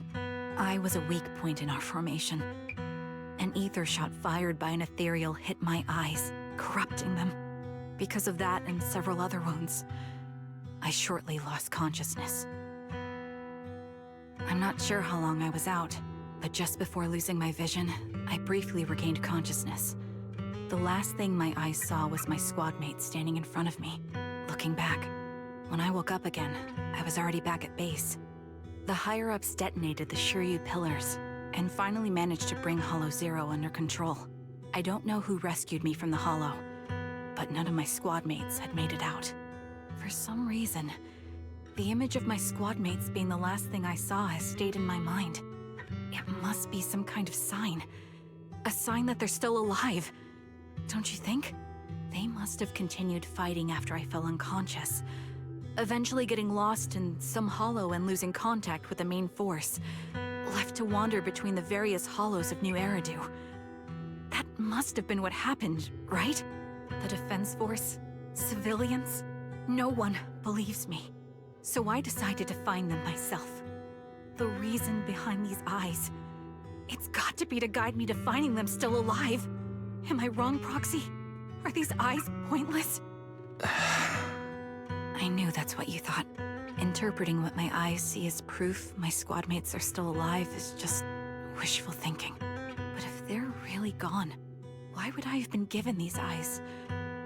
I was a weak point in our formation. An ether shot fired by an ethereal hit my eyes, corrupting them. Because of that and several other wounds, I shortly lost consciousness. I'm not sure how long I was out, but just before losing my vision, I briefly regained consciousness. The last thing my eyes saw was my squad mate standing in front of me, looking back. When I woke up again, I was already back at base. The higher-ups detonated the Shiryu pillars, and finally managed to bring Hollow Zero under control. I don't know who rescued me from the Hollow, but none of my squad mates had made it out. For some reason, the image of my squad mates being the last thing I saw has stayed in my mind. It must be some kind of sign. A sign that they're still alive. Don't you think? They must have continued fighting after I fell unconscious, eventually getting lost in some hollow and losing contact with the main force. left to wander between the various hollows of New Eridu. That must have been what happened, right? The Defense Force, civilians, no one believes me. So I decided to find them myself. The reason behind these eyes, it's got to be to guide me to finding them still alive. Am I wrong, Proxy? Are these eyes pointless? I knew that's what you thought. Interpreting what my eyes see as proof my squad mates are still alive is just wishful thinking. But if they're really gone, why would I have been given these eyes,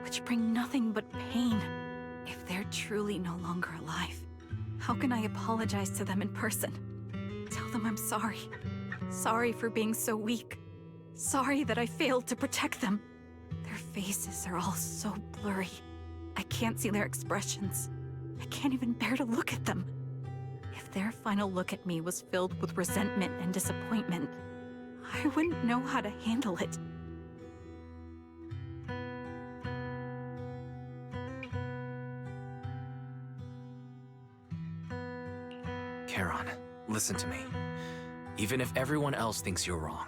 which bring nothing but pain? If they're truly no longer alive, how can I apologize to them in person? Tell them I'm sorry. Sorry for being so weak. Sorry that I failed to protect them. Their faces are all so blurry. I can't see their expressions. I can't even bear to look at them. If their final look at me was filled with resentment and disappointment, I wouldn't know how to handle it. Charon, listen to me. Even if everyone else thinks you're wrong,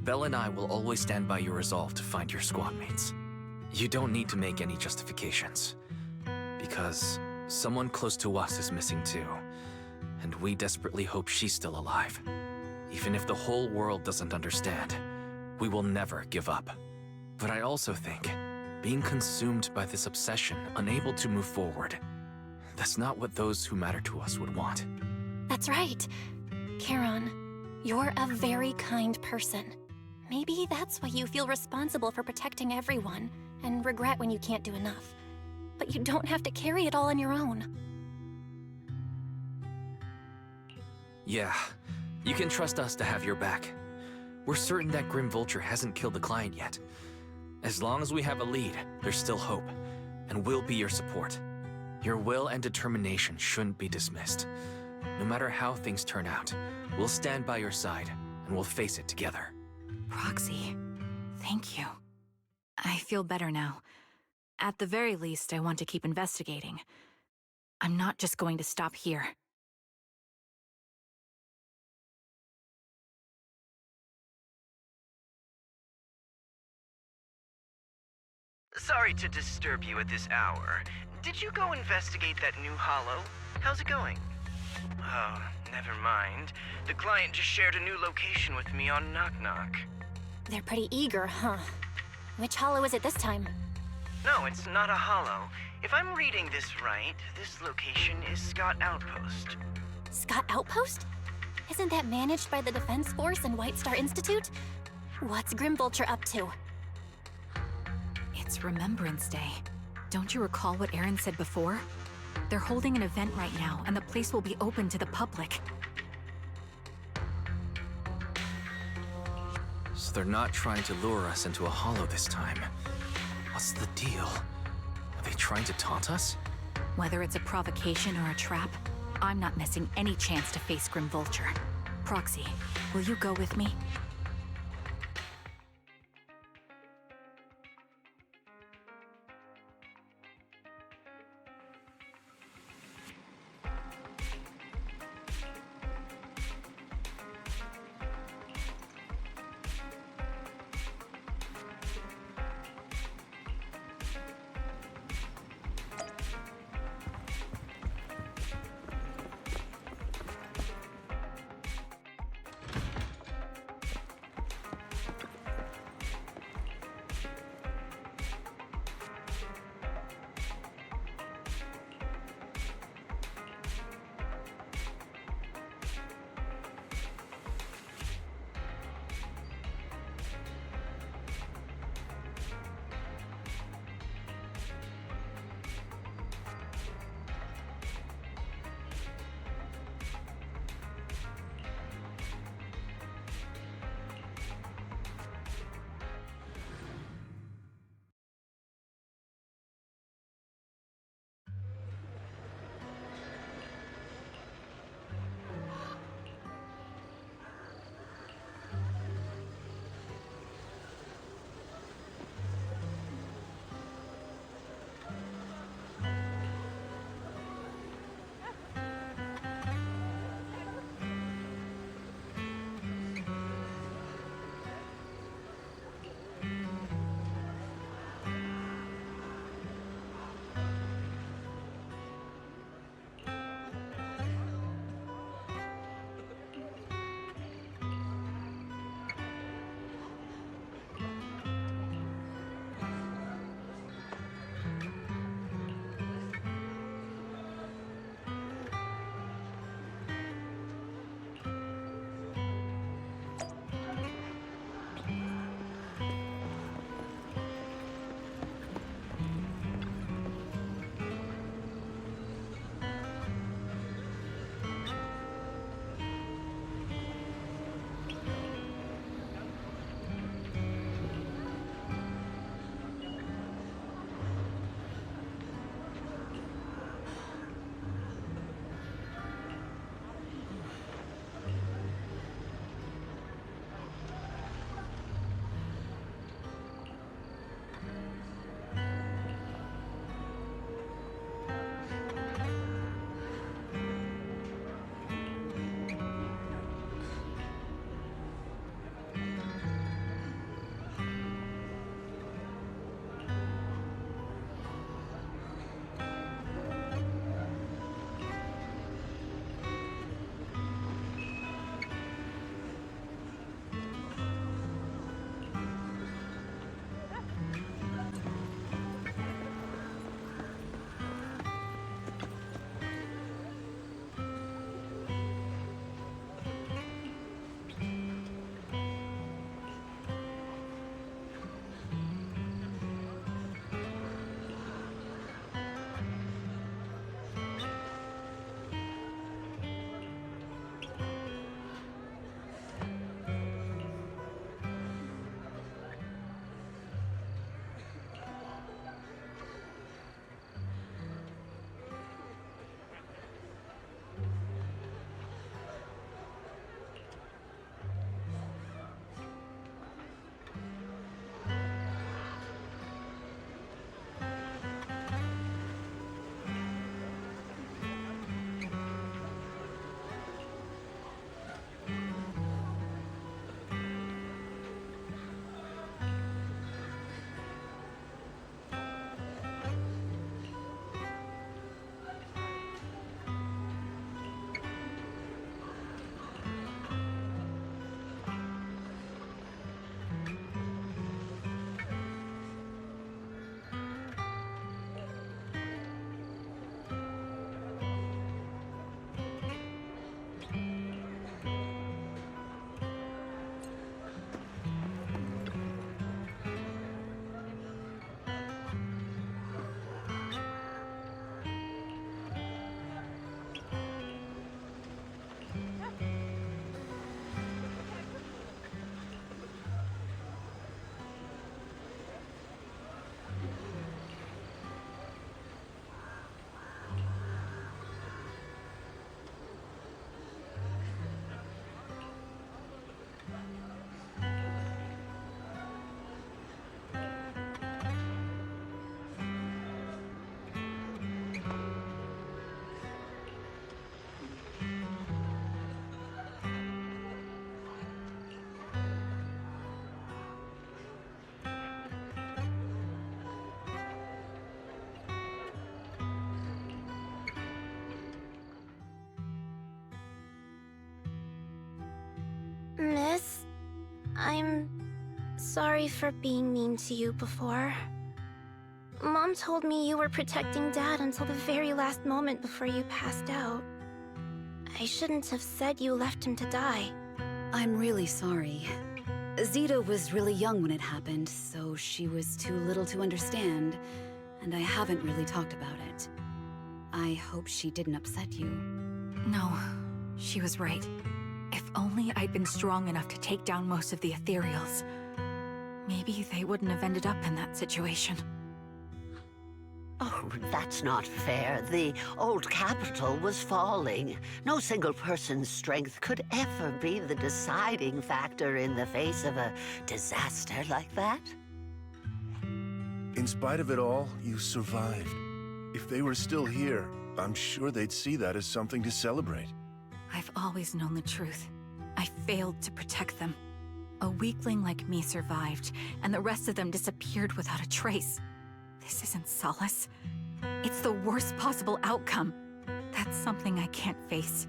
Belle and I will always stand by your resolve to find your squad mates. You don't need to make any justifications. Because someone close to us is missing too. And we desperately hope she's still alive. Even if the whole world doesn't understand, we will never give up. But I also think, being consumed by this obsession, unable to move forward, that's not what those who matter to us would want. That's right. Charon, you're a very kind person. Maybe that's why you feel responsible for protecting everyone, and regret when you can't do enough. But you don't have to carry it all on your own. Yeah, you can trust us to have your back. We're certain that Grim Vulture hasn't killed the client yet. As long as we have a lead, there's still hope, and we'll be your support. Your will and determination shouldn't be dismissed. No matter how things turn out, we'll stand by your side, and we'll face it together. Proxy, thank you. I feel better now. At the very least, I want to keep investigating. I'm not just going to stop here. Sorry to disturb you at this hour. Did you go investigate that new hollow? How's it going? Oh, never mind. The client just shared a new location with me on Knock Knock. They're pretty eager, huh? Which hollow is it this time? No, it's not a hollow. If I'm reading this right, this location is Scott Outpost. Scott Outpost? Isn't that managed by the Defense Force and White Star Institute? What's Grim Vulture up to? It's Remembrance Day. Don't you recall what Aaron said before? They're holding an event right now, and the place will be open to the public. So they're not trying to lure us into a hollow this time. What's the deal? Are they trying to taunt us? Whether it's a provocation or a trap, I'm not missing any chance to face Grim Vulture. Proxy, will you go with me? I'm sorry for being mean to you before. Mom told me you were protecting Dad until the very last moment before you passed out. I shouldn't have said you left him to die. I'm really sorry. Zeta was really young when it happened, so she was too little to understand, and I haven't really talked about it. I hope she didn't upset you. No, she was right. If only I'd been strong enough to take down most of the ethereals, maybe they wouldn't have ended up in that situation. Oh, that's not fair. The old capital was falling. No single person's strength could ever be the deciding factor in the face of a disaster like that. In spite of it all, you survived. If they were still here, I'm sure they'd see that as something to celebrate. I've always known the truth. I failed to protect them. A weakling like me survived, and the rest of them disappeared without a trace. This isn't solace. It's the worst possible outcome. That's something I can't face.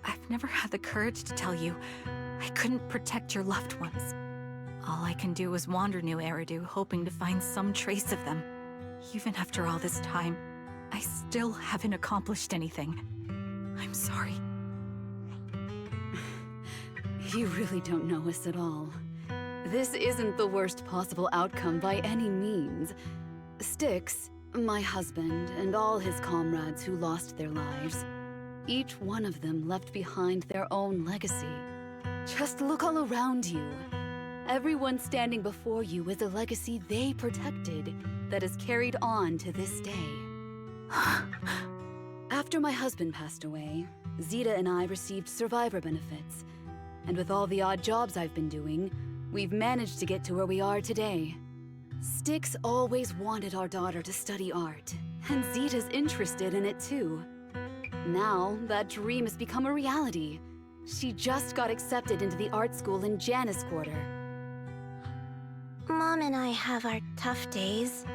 I've never had the courage to tell you I couldn't protect your loved ones. All I can do is wander New Eridu, hoping to find some trace of them. Even after all this time, I still haven't accomplished anything. I'm sorry. You really don't know us at all. This isn't the worst possible outcome by any means. Styx, my husband, and all his comrades who lost their lives, each one of them left behind their own legacy. Just look all around you. Everyone standing before you is a legacy they protected that is carried on to this day. After my husband passed away, Zeta and I received survivor benefits. And with all the odd jobs I've been doing, we've managed to get to where we are today. Styx always wanted our daughter to study art, and Zeta's interested in it too. Now, that dream has become a reality. She just got accepted into the art school in Janus Quarter. Mom and I have our tough days,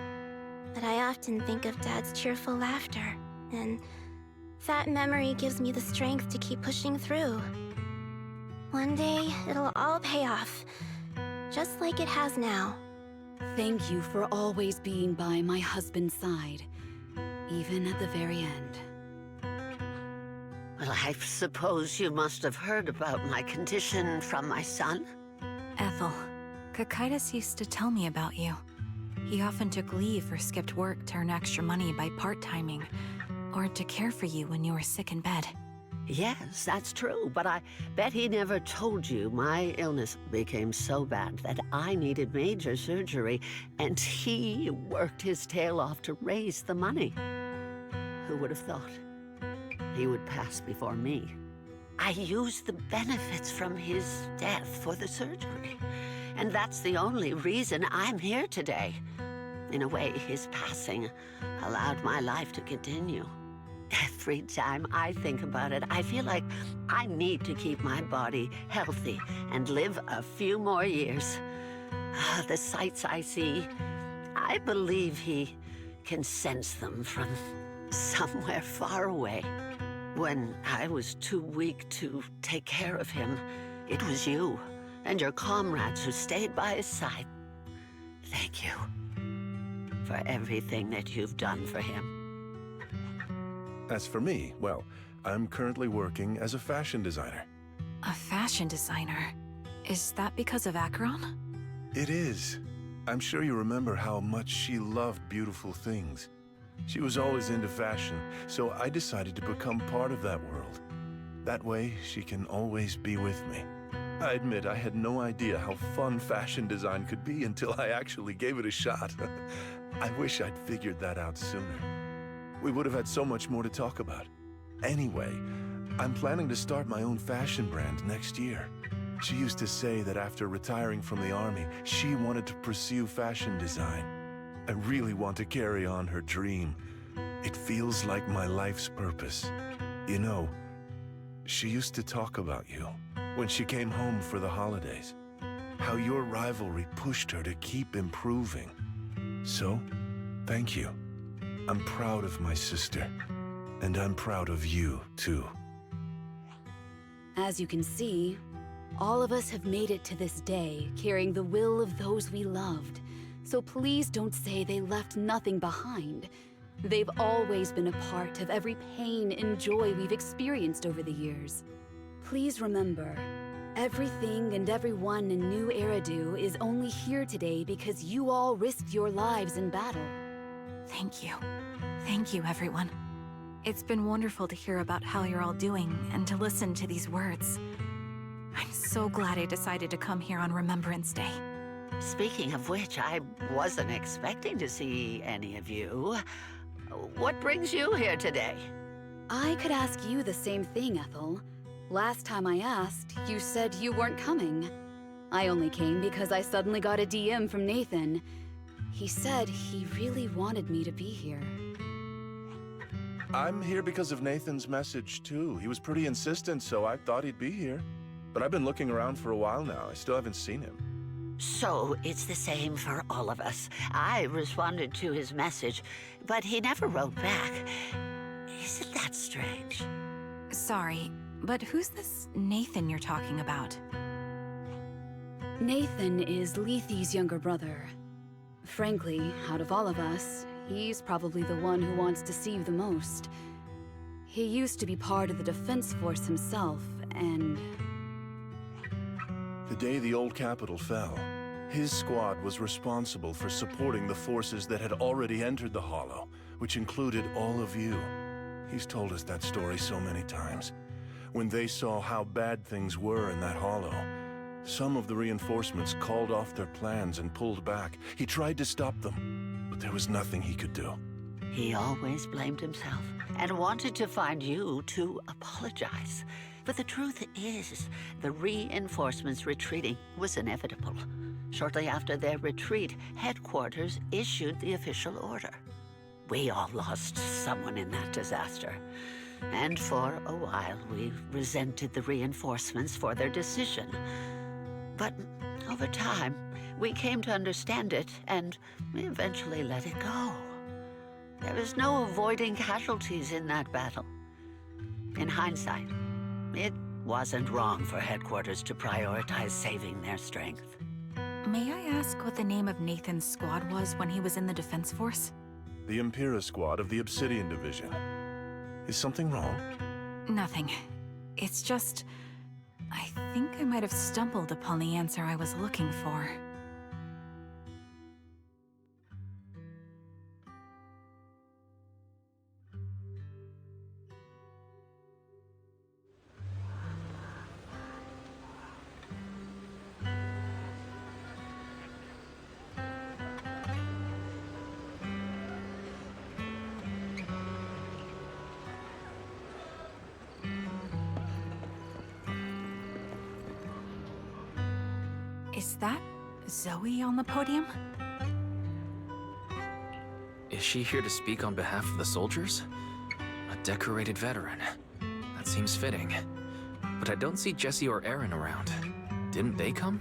but I often think of Dad's cheerful laughter, and that memory gives me the strength to keep pushing through. One day, it'll all pay off, just like it has now. Thank you for always being by my husband's side, even at the very end. Well, I suppose you must have heard about my condition from my son? Ethel, Kakaitis used to tell me about you. He often took leave or skipped work to earn extra money by part-timing, or to care for you when you were sick in bed. Yes, that's true, but I bet he never told you my illness became so bad that I needed major surgery, and he worked his tail off to raise the money. Who would have thought he would pass before me? I used the benefits from his death for the surgery, and that's the only reason I'm here today. In a way, his passing allowed my life to continue. Every time I think about it, I feel like I need to keep my body healthy and live a few more years. The sights I see, I believe he can sense them from somewhere far away. When I was too weak to take care of him, it was you and your comrades who stayed by his side. Thank you for everything that you've done for him. As for me, well, I'm currently working as a fashion designer. A fashion designer? Is that because of Acheron? It is. I'm sure you remember how much she loved beautiful things. She was always into fashion, so I decided to become part of that world. That way, she can always be with me. I admit I had no idea how fun fashion design could be until I actually gave it a shot. I wish I'd figured that out sooner. We would have had so much more to talk about. Anyway, I'm planning to start my own fashion brand next year. She used to say that after retiring from the army, she wanted to pursue fashion design. I really want to carry on her dream. It feels like my life's purpose. You know, she used to talk about you when she came home for the holidays. How your rivalry pushed her to keep improving. So, thank you. I'm proud of my sister, and I'm proud of you, too. As you can see, All of us have made it to this day, carrying the will of those we loved. So please don't say they left nothing behind. They've always been a part of every pain and joy we've experienced over the years. Please remember, everything and everyone in New Eridu is only here today because you all risked your lives in battle. Thank you. Thank you, everyone. It's been wonderful to hear about how you're all doing and to listen to these words. I'm so glad I decided to come here on Remembrance Day. Speaking of which, I wasn't expecting to see any of you. What brings you here today? I could ask you the same thing, Ethel. Last time I asked, you said you weren't coming. I only came because I suddenly got a DM from Nathan. He said he really wanted me to be here. I'm here because of Nathan's message, too. He was pretty insistent, so I thought he'd be here. But I've been looking around for a while now. I still haven't seen him. So it's the same for all of us. I responded to his message, but he never wrote back. Isn't that strange? Sorry, but who's this Nathan you're talking about? Nathan is Lethe's younger brother. Frankly, out of all of us, he's probably the one who wants to see you the most. He used to be part of the Defense Force himself, and... The day the old capital fell, his squad was responsible for supporting the forces that had already entered the Hollow, which included all of you. He's told us that story so many times. When they saw how bad things were in that Hollow, some of the reinforcements called off their plans and pulled back. He tried to stop them, but there was nothing he could do. He always blamed himself and wanted to find you to apologize. But the truth is, the reinforcements retreating was inevitable. Shortly after their retreat, headquarters issued the official order. We all lost someone in that disaster. And for a while, we resented the reinforcements for their decision. But over time, we came to understand it, and we eventually let it go. There was no avoiding casualties in that battle. In hindsight, it wasn't wrong for headquarters to prioritize saving their strength. May I ask what the name of Nathan's squad was when he was in the Defense Force? The Impera squad of the Obsidian Division. Is something wrong? Nothing. It's just... I think I might have stumbled upon the answer I was looking for. Is that Zoe on the podium? Is she here to speak on behalf of the soldiers? A decorated veteran. That seems fitting. But I don't see Jesse or Aaron around. Didn't they come?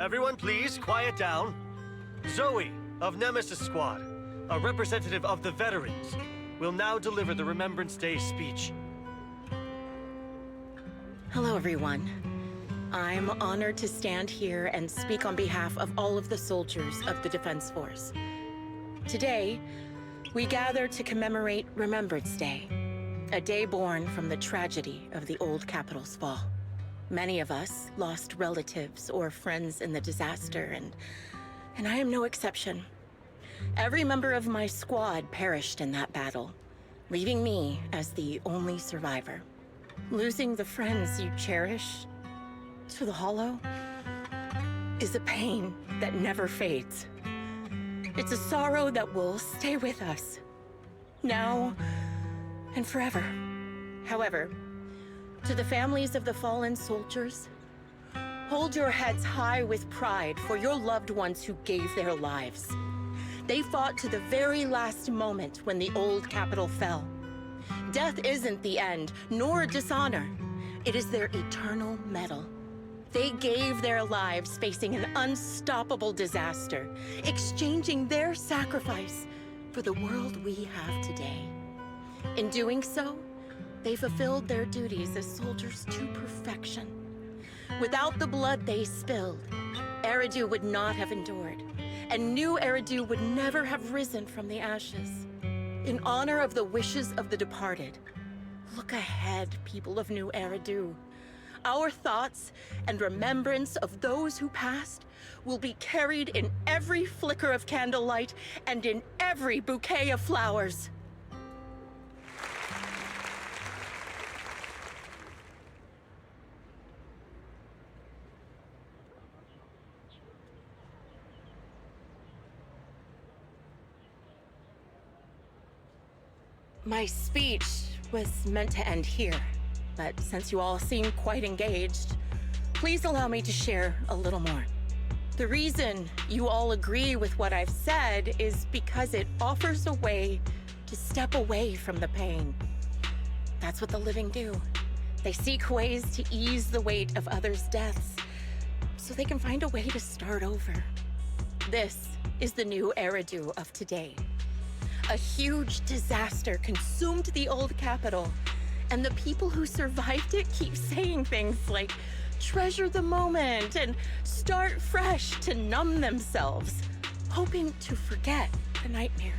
Everyone please, quiet down. Zoe, of Nemesis Squad, a representative of the veterans, will now deliver the Remembrance Day speech. Hello, everyone. I'm honored to stand here and speak on behalf of all of the soldiers of the Defense Force. Today, we gather to commemorate Remembrance Day, a day born from the tragedy of the old capital's fall. Many of us lost relatives or friends in the disaster, and I am no exception. Every member of my squad perished in that battle, leaving me as the only survivor. Losing the friends you cherish to the Hollow is a pain that never fades. It's a sorrow that will stay with us, now and forever. However, to the families of the fallen soldiers, hold your heads high with pride for your loved ones who gave their lives. They fought to the very last moment when the old capital fell. Death isn't the end, nor dishonor. It is their eternal medal. They gave their lives facing an unstoppable disaster, exchanging their sacrifice for the world we have today. In doing so, they fulfilled their duties as soldiers to perfection. Without the blood they spilled, Eridu would not have endured, and new Eridu would never have risen from the ashes. In honor of the wishes of the departed, look ahead, people of New Eridu. Our thoughts and remembrance of those who passed will be carried in every flicker of candlelight and in every bouquet of flowers. My speech was meant to end here, but since you all seem quite engaged, please allow me to share a little more. The reason you all agree with what I've said is because it offers a way to step away from the pain. That's what the living do. They seek ways to ease the weight of others' deaths, so they can find a way to start over. This is the new Eridu of today. A huge disaster consumed the old capital, and the people who survived it keep saying things like, treasure the moment and start fresh to numb themselves, hoping to forget the nightmare.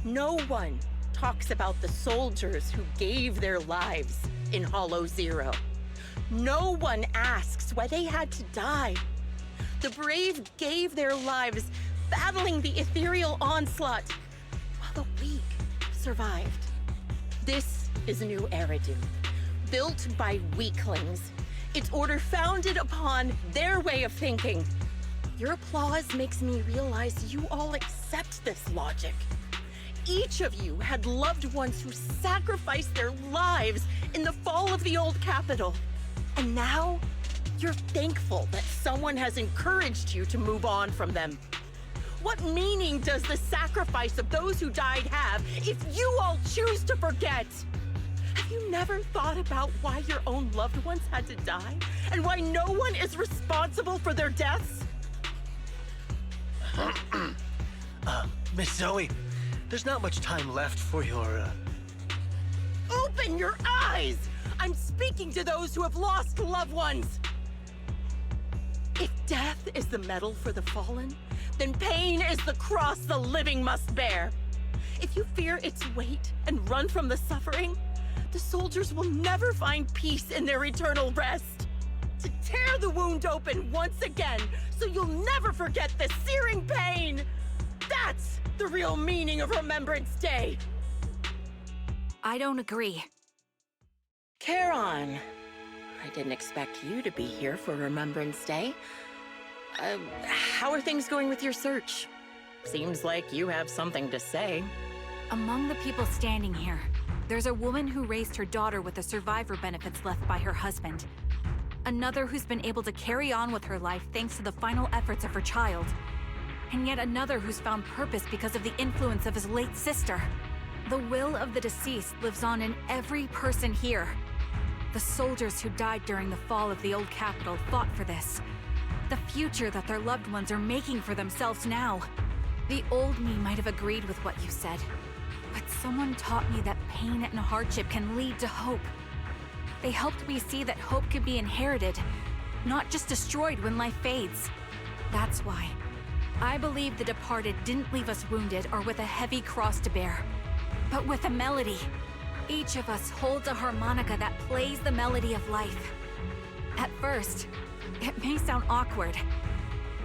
No one talks about the soldiers who gave their lives in Hollow Zero. No one asks why they had to die. The brave gave their lives battling the ethereal onslaught, while the weak survived. This is New Eridu, built by weaklings. Its order founded upon their way of thinking. Your applause makes me realize you all accept this logic. Each of you had loved ones who sacrificed their lives in the fall of the old capital. And now, you're thankful that someone has encouraged you to move on from them. What meaning does the sacrifice of those who died have if you all choose to forget? Have you never thought about why your own loved ones had to die? And why no one is responsible for their deaths? Miss Zoe, there's not much time left for your, Open your eyes! I'm speaking to those who have lost loved ones! If death is the medal for the fallen, then pain is the cross the living must bear. If you fear its weight and run from the suffering, the soldiers will never find peace in their eternal rest. To tear the wound open once again, so you'll never forget the searing pain! That's the real meaning of Remembrance Day! I don't agree. Charon, I didn't expect you to be here for Remembrance Day. How are things going with your search? Seems like you have something to say. Among the people standing here, there's a woman who raised her daughter with the survivor benefits left by her husband. Another who's been able to carry on with her life thanks to the final efforts of her child. And yet another who's found purpose because of the influence of his late sister. The will of the deceased lives on in every person here. The soldiers who died during the fall of the old capital fought for this. The future that their loved ones are making for themselves now. The old me might have agreed with what you said, but someone taught me that pain and hardship can lead to hope. They helped me see that hope can be inherited, not just destroyed when life fades. That's why I believe the departed didn't leave us wounded or with a heavy cross to bear, but with a melody. Each of us holds a harmonica that plays the melody of life. At first, it may sound awkward,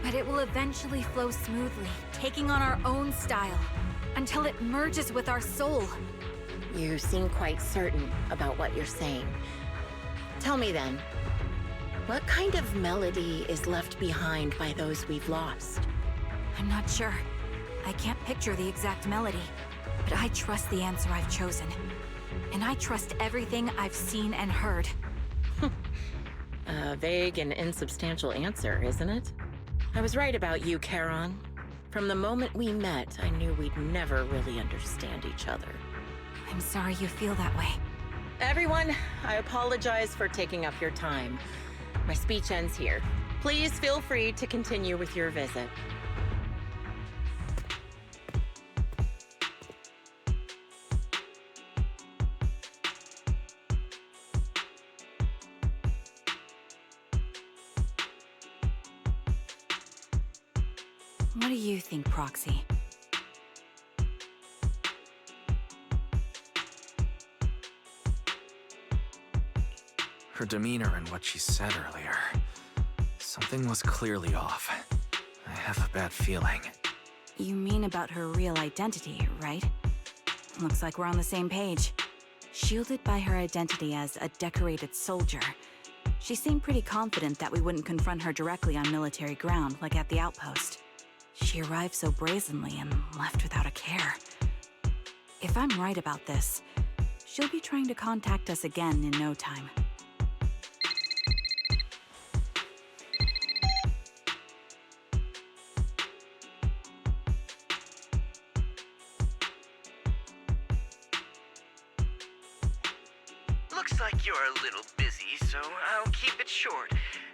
but it will eventually flow smoothly, taking on our own style, until it merges with our soul. You seem quite certain about what you're saying. Tell me then, what kind of melody is left behind by those we've lost? I'm not sure. I can't picture the exact melody, but I trust the answer I've chosen. And I trust everything I've seen and heard. A vague and insubstantial answer, isn't it? I was right about you, Charon. From the moment we met, I knew we'd never really understand each other. I'm sorry you feel that way. Everyone, I apologize for taking up your time. My speech ends here. Please feel free to continue with your visit. What do you think, Proxy? Her demeanor and what she said earlier. Something was clearly off. I have a bad feeling. You mean about her real identity, right? Looks like we're on the same page. Shielded by her identity as a decorated soldier, she seemed pretty confident that we wouldn't confront her directly on military ground like at the outpost. She arrived so brazenly and left without a care. If I'm right about this, she'll be trying to contact us again in no time. Looks like you're a little busy, so I'll keep it short.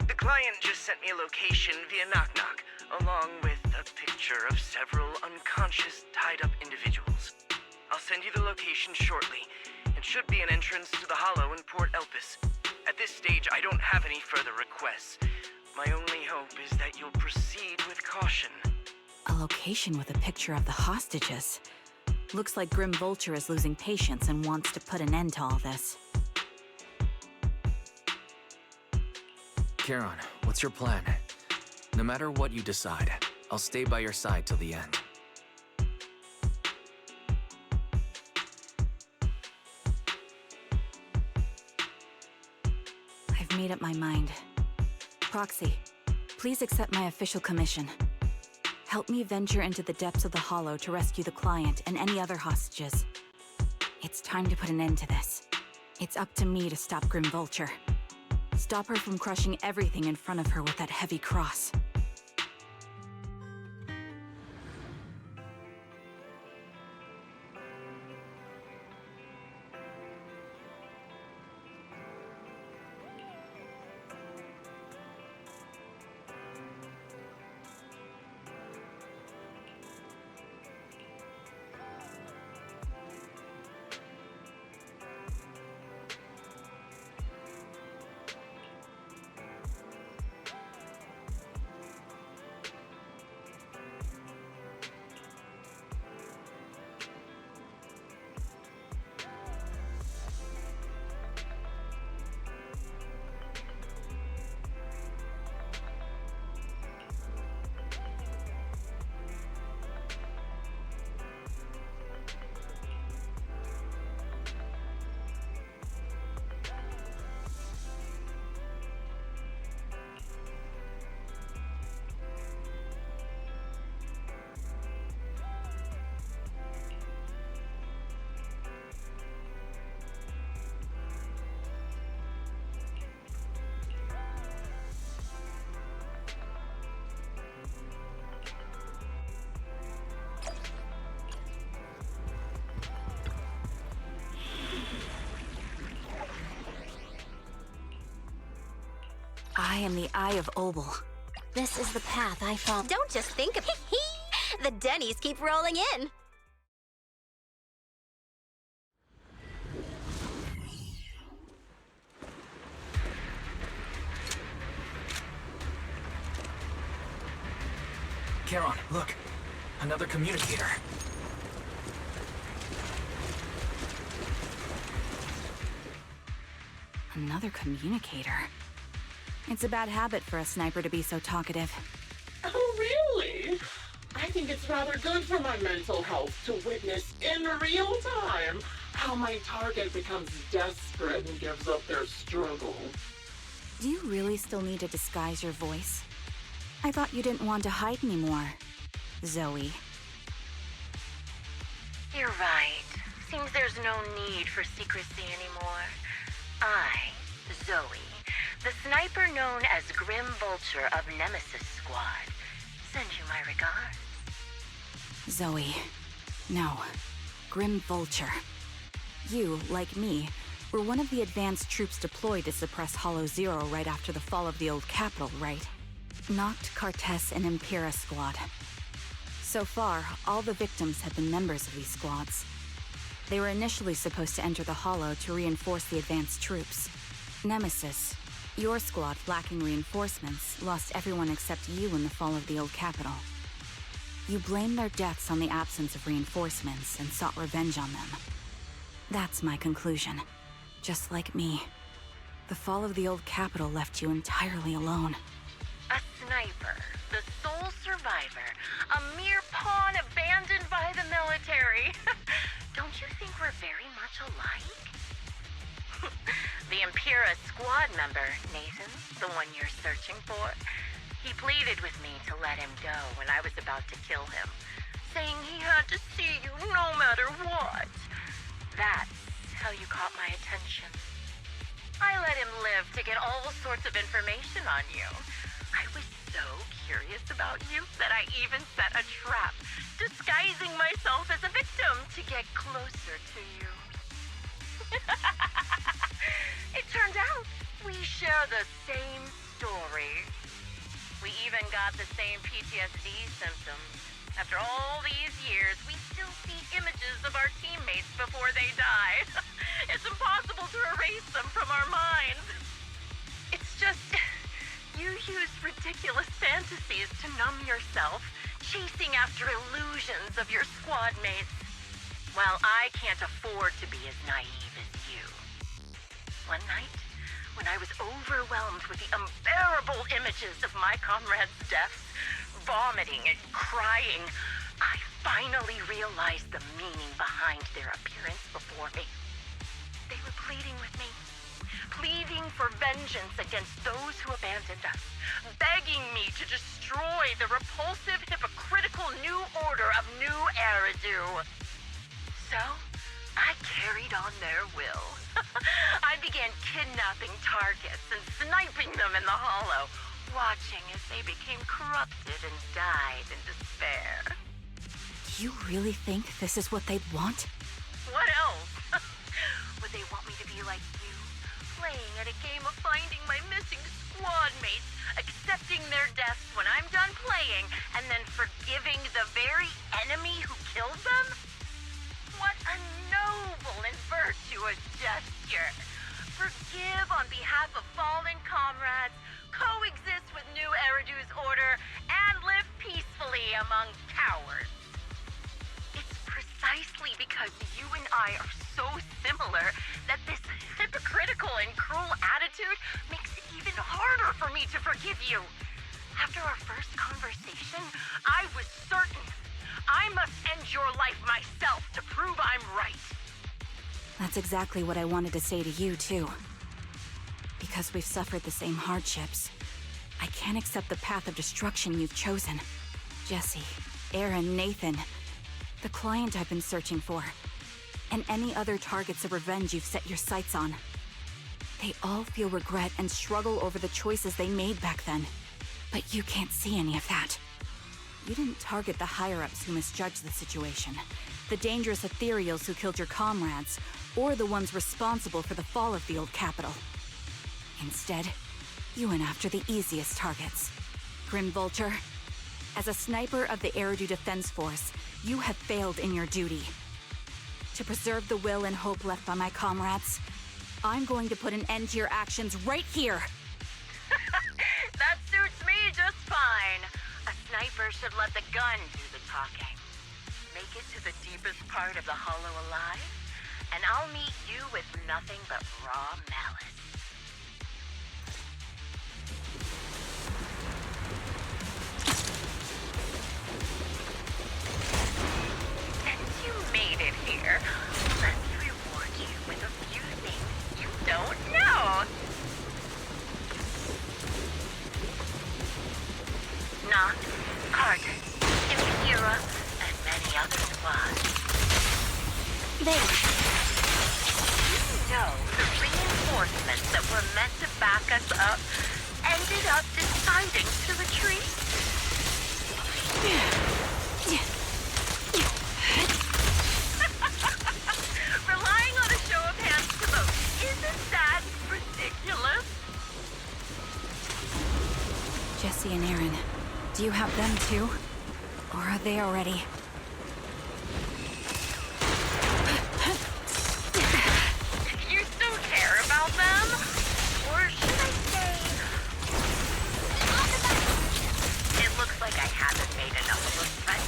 The client just sent me a location via Knock Knock, along with a picture of several unconscious, tied-up individuals. I'll send you the location shortly. It should be an entrance to the Hollow in Port Elpis. At this stage, I don't have any further requests. My only hope is that you'll proceed with caution. A location with a picture of the hostages. Looks like Grim Vulture is losing patience and wants to put an end to all this. Charon, what's your plan? No matter what you decide, I'll stay by your side till the end. I've made up my mind. Proxy, please accept my official commission. Help me venture into the depths of the Hollow to rescue the client and any other hostages. It's time to put an end to this. It's up to me to stop Grim Vulture. Stop her from crushing everything in front of her with that heavy cross. I am the Eye of Obel. This is the path I follow. Don't just think of it. The Denny's keep rolling in. Charon, look! Another communicator. Another communicator. It's a bad habit for a sniper to be so talkative. Oh, really? I think it's rather good for my mental health to witness in real time how my target becomes desperate and gives up their struggle. Do you really still need to disguise your voice? I thought you didn't want to hide anymore, Zoe. You're right. Seems there's no need for secrecy anymore. I, Zoe, the sniper known as Grim Vulture of Nemesis Squad, send you my regards. Zoe. No. Grim Vulture. You, like me, were one of the advanced troops deployed to suppress Hollow Zero right after the fall of the old capital, right? Noct, Cartess, and Impera Squad. So far, all the victims have been members of these squads. They were initially supposed to enter the Hollow to reinforce the advanced troops. Nemesis, your squad, lacking reinforcements, lost everyone except you in the fall of the old capital. You blamed their deaths on the absence of reinforcements and sought revenge on them. That's my conclusion. Just like me. The fall of the old capital left you entirely alone. A sniper, the sole survivor, a mere pawn abandoned by the military. Don't you think we're very much alike? The Impera squad member, Nathan, the one you're searching for, he pleaded with me to let him go when I was about to kill him, saying he had to see you no matter what. That's how you caught my attention. I let him live to get all sorts of information on you. I was so curious about you that I even set a trap, disguising myself as a victim to get closer to you. It turned out we share the same story. We even got the same PTSD symptoms. After all these years, we still see images of our teammates before they die. It's impossible to erase them from our minds. It's just, you use ridiculous fantasies to numb yourself, chasing after illusions of your squad mates, while I can't afford to be as naive as you. One night, when I was overwhelmed with the unbearable images of my comrades' deaths, vomiting and crying, I finally realized the meaning behind their appearance before me. They were pleading with me, pleading for vengeance against those who abandoned us, begging me to destroy the repulsive, hypocritical new order of New Eridu. So, I carried on their will. I began kidnapping targets and sniping them in the hollow, watching as they became corrupted and died in despair. Do you really think this is what they'd want? What else? Would they want me to be like you, playing at a game of finding my missing squad mates, accepting their deaths when I'm done playing, and then forgiving the very enemy who killed them? What a noble and virtuous gesture! Forgive on behalf of fallen comrades, coexist with New Eridu's order, and live peacefully among cowards. It's precisely because you and I are so similar that this hypocritical and cruel attitude makes it even harder for me to forgive you. After our first conversation, I was certain I must end your life myself to prove I'm right. That's exactly what I wanted to say to you, too. Because we've suffered the same hardships, I can't accept the path of destruction you've chosen. Jesse, Aaron, Nathan, the client I've been searching for, and any other targets of revenge you've set your sights on. They all feel regret and struggle over the choices they made back then. But you can't see any of that. You didn't target the higher-ups who misjudged the situation, the dangerous ethereals who killed your comrades, or the ones responsible for the fall of the old capital. Instead, you went after the easiest targets. Grim Vulture, as a sniper of the Eridu Defense Force, you have failed in your duty. To preserve the will and hope left by my comrades, I'm going to put an end to your actions right here! That suits me just fine. A sniper should let the gun do the talking. Make it to the deepest part of the hollow alive, and I'll meet you with nothing but raw malice. Since you made it here, let's reward you with a few things you don't know. Knox, Carter, Impera, and many other squads. There. You know the reinforcements that were meant to back us up ended up deciding to retreat? Relying on a show of hands to vote, isn't that ridiculous? Jesse and Aaron, do you have them too? Or are they already? You still care about them? Or should I say... It looks like I haven't made enough of a friend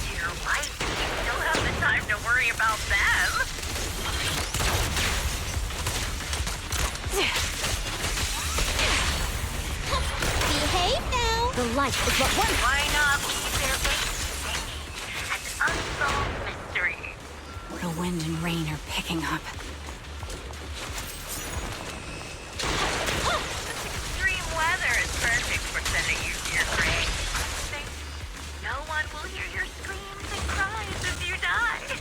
life is but one. Why not leave their base hanging? An unsolved mystery. The wind and rain are picking up. Extreme weather is perfect for sending you to your grave. No one will hear your screams and cries if you die.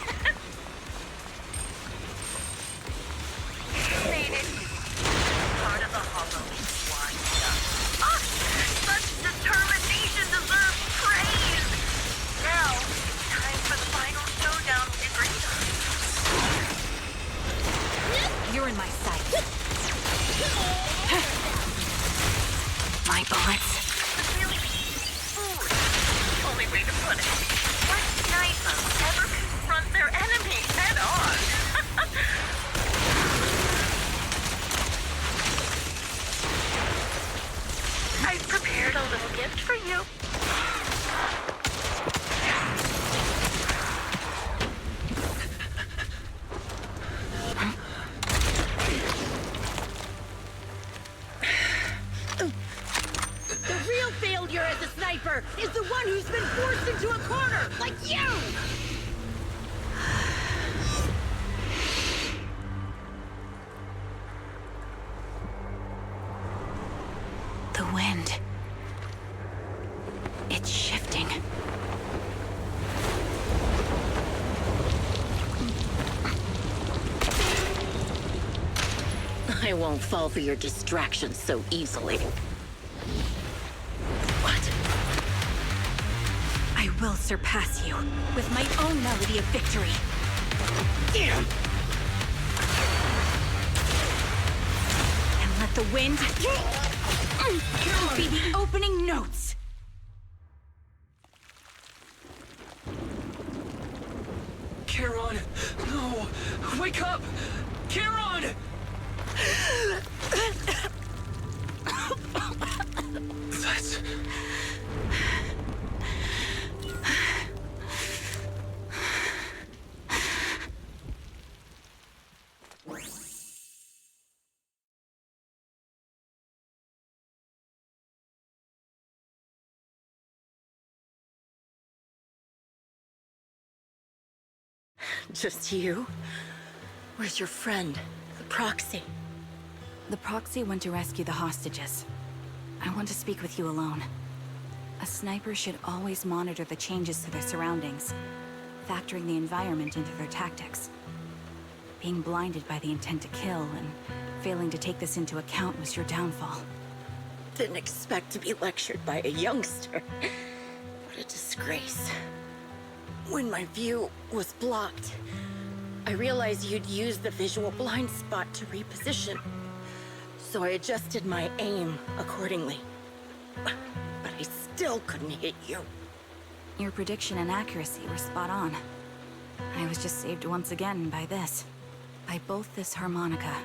You made it part of the Hollow Squad stuff. Ah, such determination deserves praise. Now, it's time for the final showdown with Greta. You're in my sight. My bullets. Really foolish. Only way to put it. What sniper would ever confront their enemy head on? I've prepared a little gift for you. The real failure as a sniper is the one who's been forced into a corner, like you! The wind. It's shifting. I won't fall for your distractions so easily. What? I will surpass you with my own melody of victory. Damn! And let the wind be the opening notes. Charon! No! Wake up! Charon! That's... Just you? Where's your friend, the proxy? The proxy went to rescue the hostages. I want to speak with you alone. A sniper should always monitor the changes to their surroundings, factoring the environment into their tactics. Being blinded by the intent to kill and failing to take this into account was your downfall. Didn't expect to be lectured by a youngster. What a disgrace. When my view was blocked, I realized you'd used the visual blind spot to reposition. So I adjusted my aim accordingly. But I still couldn't hit you. Your prediction and accuracy were spot on. I was just saved once again by this. By both this harmonica,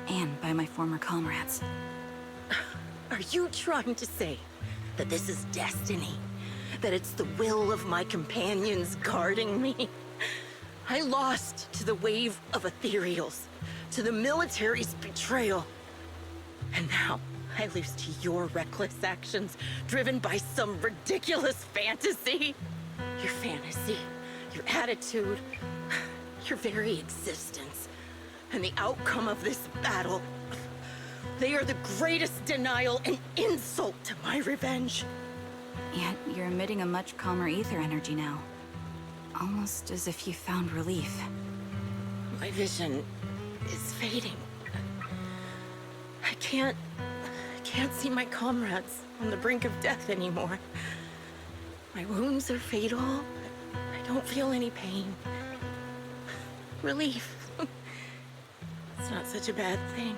and by my former comrades. Are you trying to say that this is destiny? That it's the will of my companions guarding me? I lost to the wave of ethereals, to the military's betrayal. And now I lose to your reckless actions, driven by some ridiculous fantasy. Your fantasy, your attitude, your very existence, and the outcome of this battle. They are the greatest denial and insult to my revenge. Yet you're emitting a much calmer ether energy now. Almost as if you found relief. My vision is fading. I can't see my comrades on the brink of death anymore. My wounds are fatal. I don't feel any pain. Relief. It's not such a bad thing.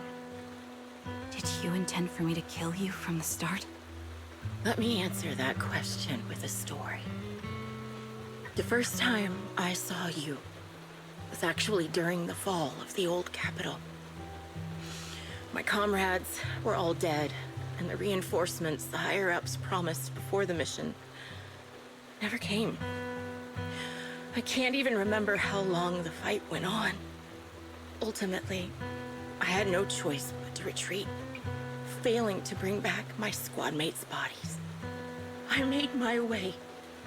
Did you intend for me to kill you from the start? Let me answer that question with a story. The first time I saw you was actually during the fall of the old capital. My comrades were all dead, and the reinforcements the higher-ups promised before the mission never came. I can't even remember how long the fight went on. Ultimately, I had no choice but to retreat, failing to bring back my squad mates' bodies. I made my way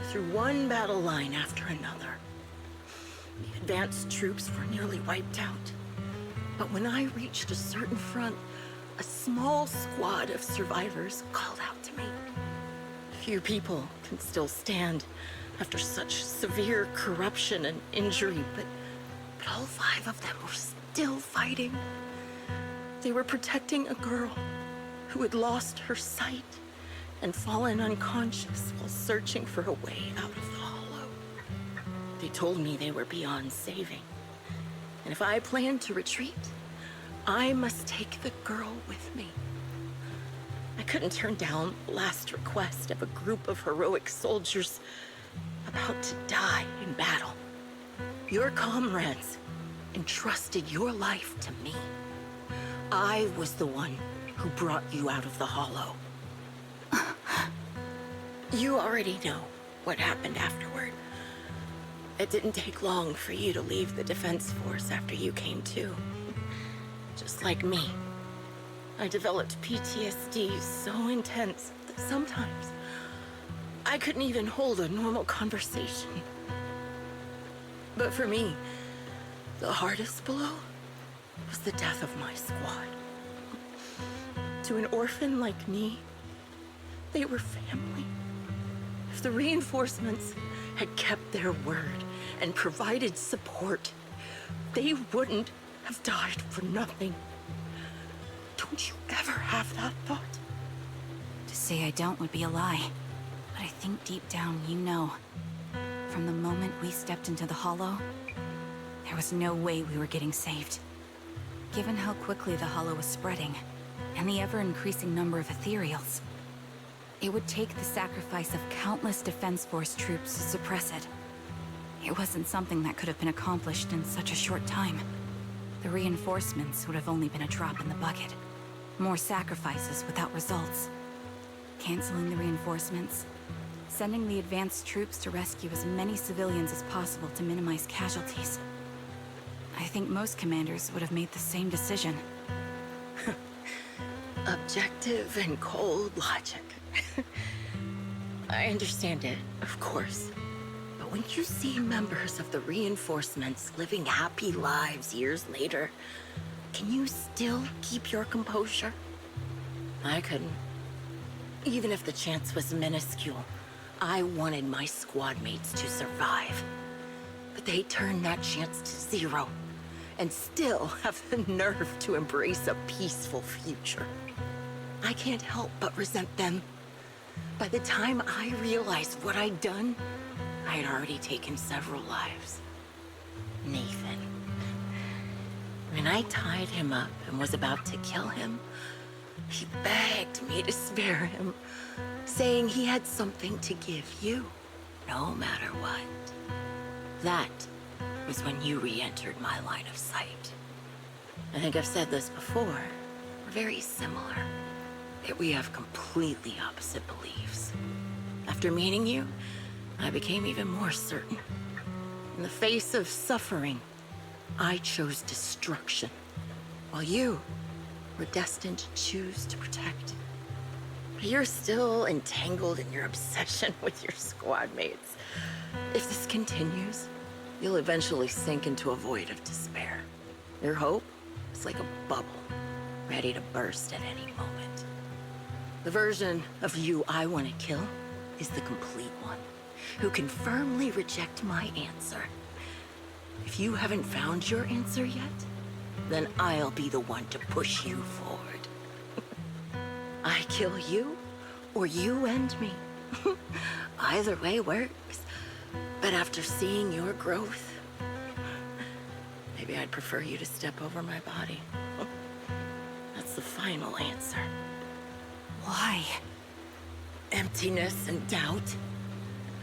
through one battle line after another. The advanced troops were nearly wiped out. But when I reached a certain front, a small squad of survivors called out to me. Few people can still stand after such severe corruption and injury, but all 5 of them were still fighting. They were protecting a girl who had lost her sight and fallen unconscious while searching for a way out of the hollow. They told me they were beyond saving, and if I planned to retreat, I must take the girl with me. I couldn't turn down the last request of a group of heroic soldiers about to die in battle. Your comrades entrusted your life to me. I was the one who brought you out of the hollow. You already know what happened afterward. It didn't take long for you to leave the Defense Force after you came to. Just like me. I developed PTSD so intense that sometimes I couldn't even hold a normal conversation. But for me, the hardest blow was the death of my squad. To an orphan like me, they were family. If the reinforcements had kept their word and provided support, they wouldn't have died for nothing. Don't you ever have that thought? To say I don't would be a lie. But I think deep down you know. From the moment we stepped into the Hollow, there was no way we were getting saved. Given how quickly the Hollow was spreading, and the ever-increasing number of ethereals, it would take the sacrifice of countless Defense Force troops to suppress it. It wasn't something that could have been accomplished in such a short time. The reinforcements would have only been a drop in the bucket. More sacrifices without results. Canceling the reinforcements, sending the advanced troops to rescue as many civilians as possible to minimize casualties. I think most commanders would have made the same decision. Objective and cold logic. I understand it, of course. But when you see members of the reinforcements living happy lives years later, can you still keep your composure? I couldn't. Even if the chance was minuscule, I wanted my squad mates to survive. But they turned that chance to 0, and still have the nerve to embrace a peaceful future. I can't help but resent them. By the time I realized what I'd done, I had already taken several lives. Nathan. When I tied him up and was about to kill him, he begged me to spare him, saying he had something to give you, no matter what. That was when you re-entered my line of sight. I think I've said this before. We're very similar, yet we have completely opposite beliefs. After meeting you, I became even more certain. In the face of suffering, I chose destruction, while you were destined to choose to protect. But you're still entangled in your obsession with your squad mates. If this continues, you'll eventually sink into a void of despair. Your hope is like a bubble, ready to burst at any moment. The version of you I want to kill is the complete one, who can firmly reject my answer. If you haven't found your answer yet, then I'll be the one to push you forward. I kill you, or you end me. Either way works. But after seeing your growth, maybe I'd prefer you to step over my body. That's the final answer. Why? Emptiness and doubt.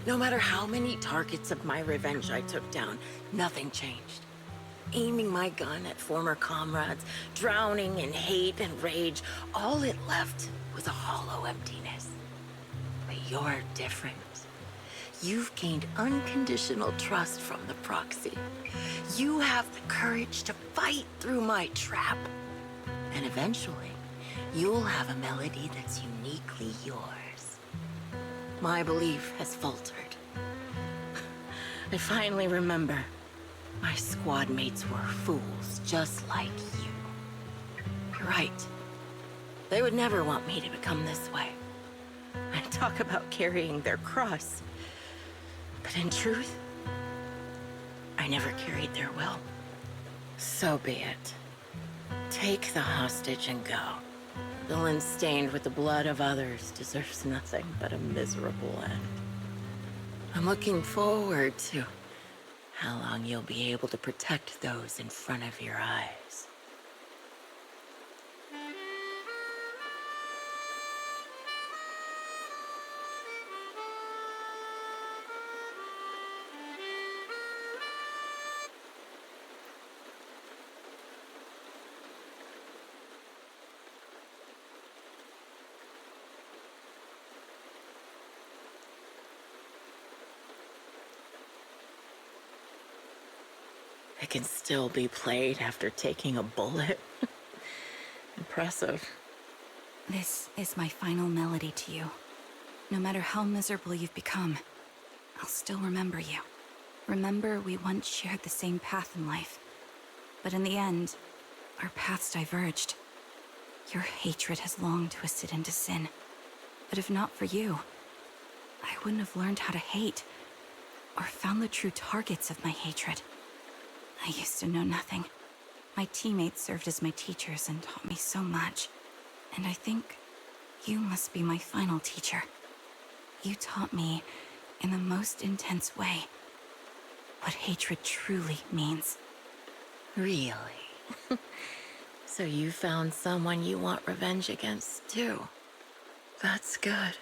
No matter how many targets of my revenge I took down, nothing changed. Aiming my gun at former comrades, drowning in hate and rage, all it left was a hollow emptiness. But you're different. You've gained unconditional trust from the proxy. You have the courage to fight through my trap. And eventually, you'll have a melody that's uniquely yours. My belief has faltered. I finally remember. My squad mates were fools, just like you. You're right. They would never want me to become this way. And talk about carrying their cross. But in truth, I never carried their will. So be it. Take the hostage and go. The villain stained with the blood of others deserves nothing but a miserable end. I'm looking forward to how long you'll be able to protect those in front of your eyes. It can still be played after taking a bullet. Impressive. This is my final melody to you. No matter how miserable you've become, I'll still remember you. Remember we once shared the same path in life. But in the end, our paths diverged. Your hatred has long twisted into sin. But if not for you, I wouldn't have learned how to hate, or found the true targets of my hatred. I used to know nothing. My teammates served as my teachers and taught me so much. And I think you must be my final teacher. You taught me, in the most intense way, what hatred truly means. Really? So you found someone you want revenge against, too. That's good.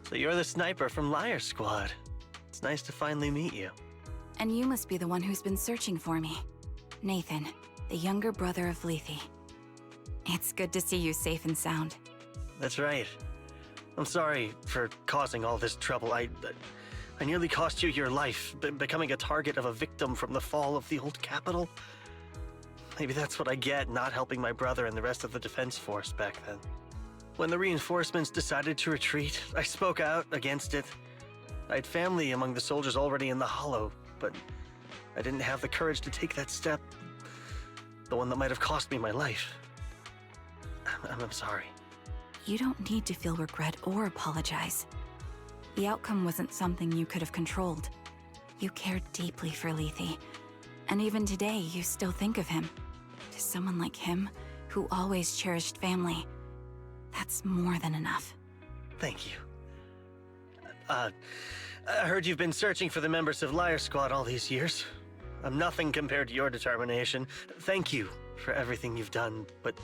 So you're the sniper from Liar Squad. It's nice to finally meet you. And you must be the one who's been searching for me. Nathan, the younger brother of Lethe. It's good to see you safe and sound. That's right. I'm sorry for causing all this trouble. I nearly cost you your life, becoming a target of a victim from the fall of the old capital. Maybe that's what I get not helping my brother and the rest of the defense force back then. When the reinforcements decided to retreat, I spoke out against it. I had family among the soldiers already in the Hollow, but I didn't have the courage to take that step. The one that might have cost me my life. I'm sorry. You don't need to feel regret or apologize. The outcome wasn't something you could have controlled. You cared deeply for Lethe, and even today you still think of him. To someone like him, who always cherished family, that's more than enough. Thank you. I heard you've been searching for the members of Liar Squad all these years. I'm nothing compared to your determination. Thank you for everything you've done, but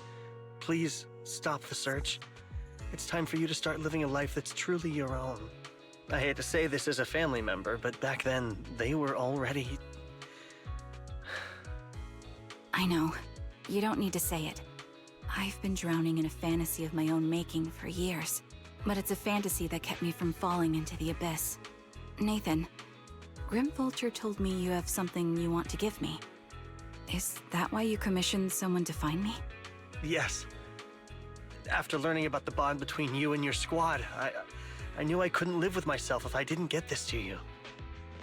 please stop the search. It's time for you to start living a life that's truly your own. I hate to say this as a family member, but back then, they were already... I know. You don't need to say it. I've been drowning in a fantasy of my own making for years, but it's a fantasy that kept me from falling into the abyss. Nathan, Grim Vulture told me you have something you want to give me. Is that why you commissioned someone to find me? Yes. After learning about the bond between you and your squad, I knew I couldn't live with myself if I didn't get this to you.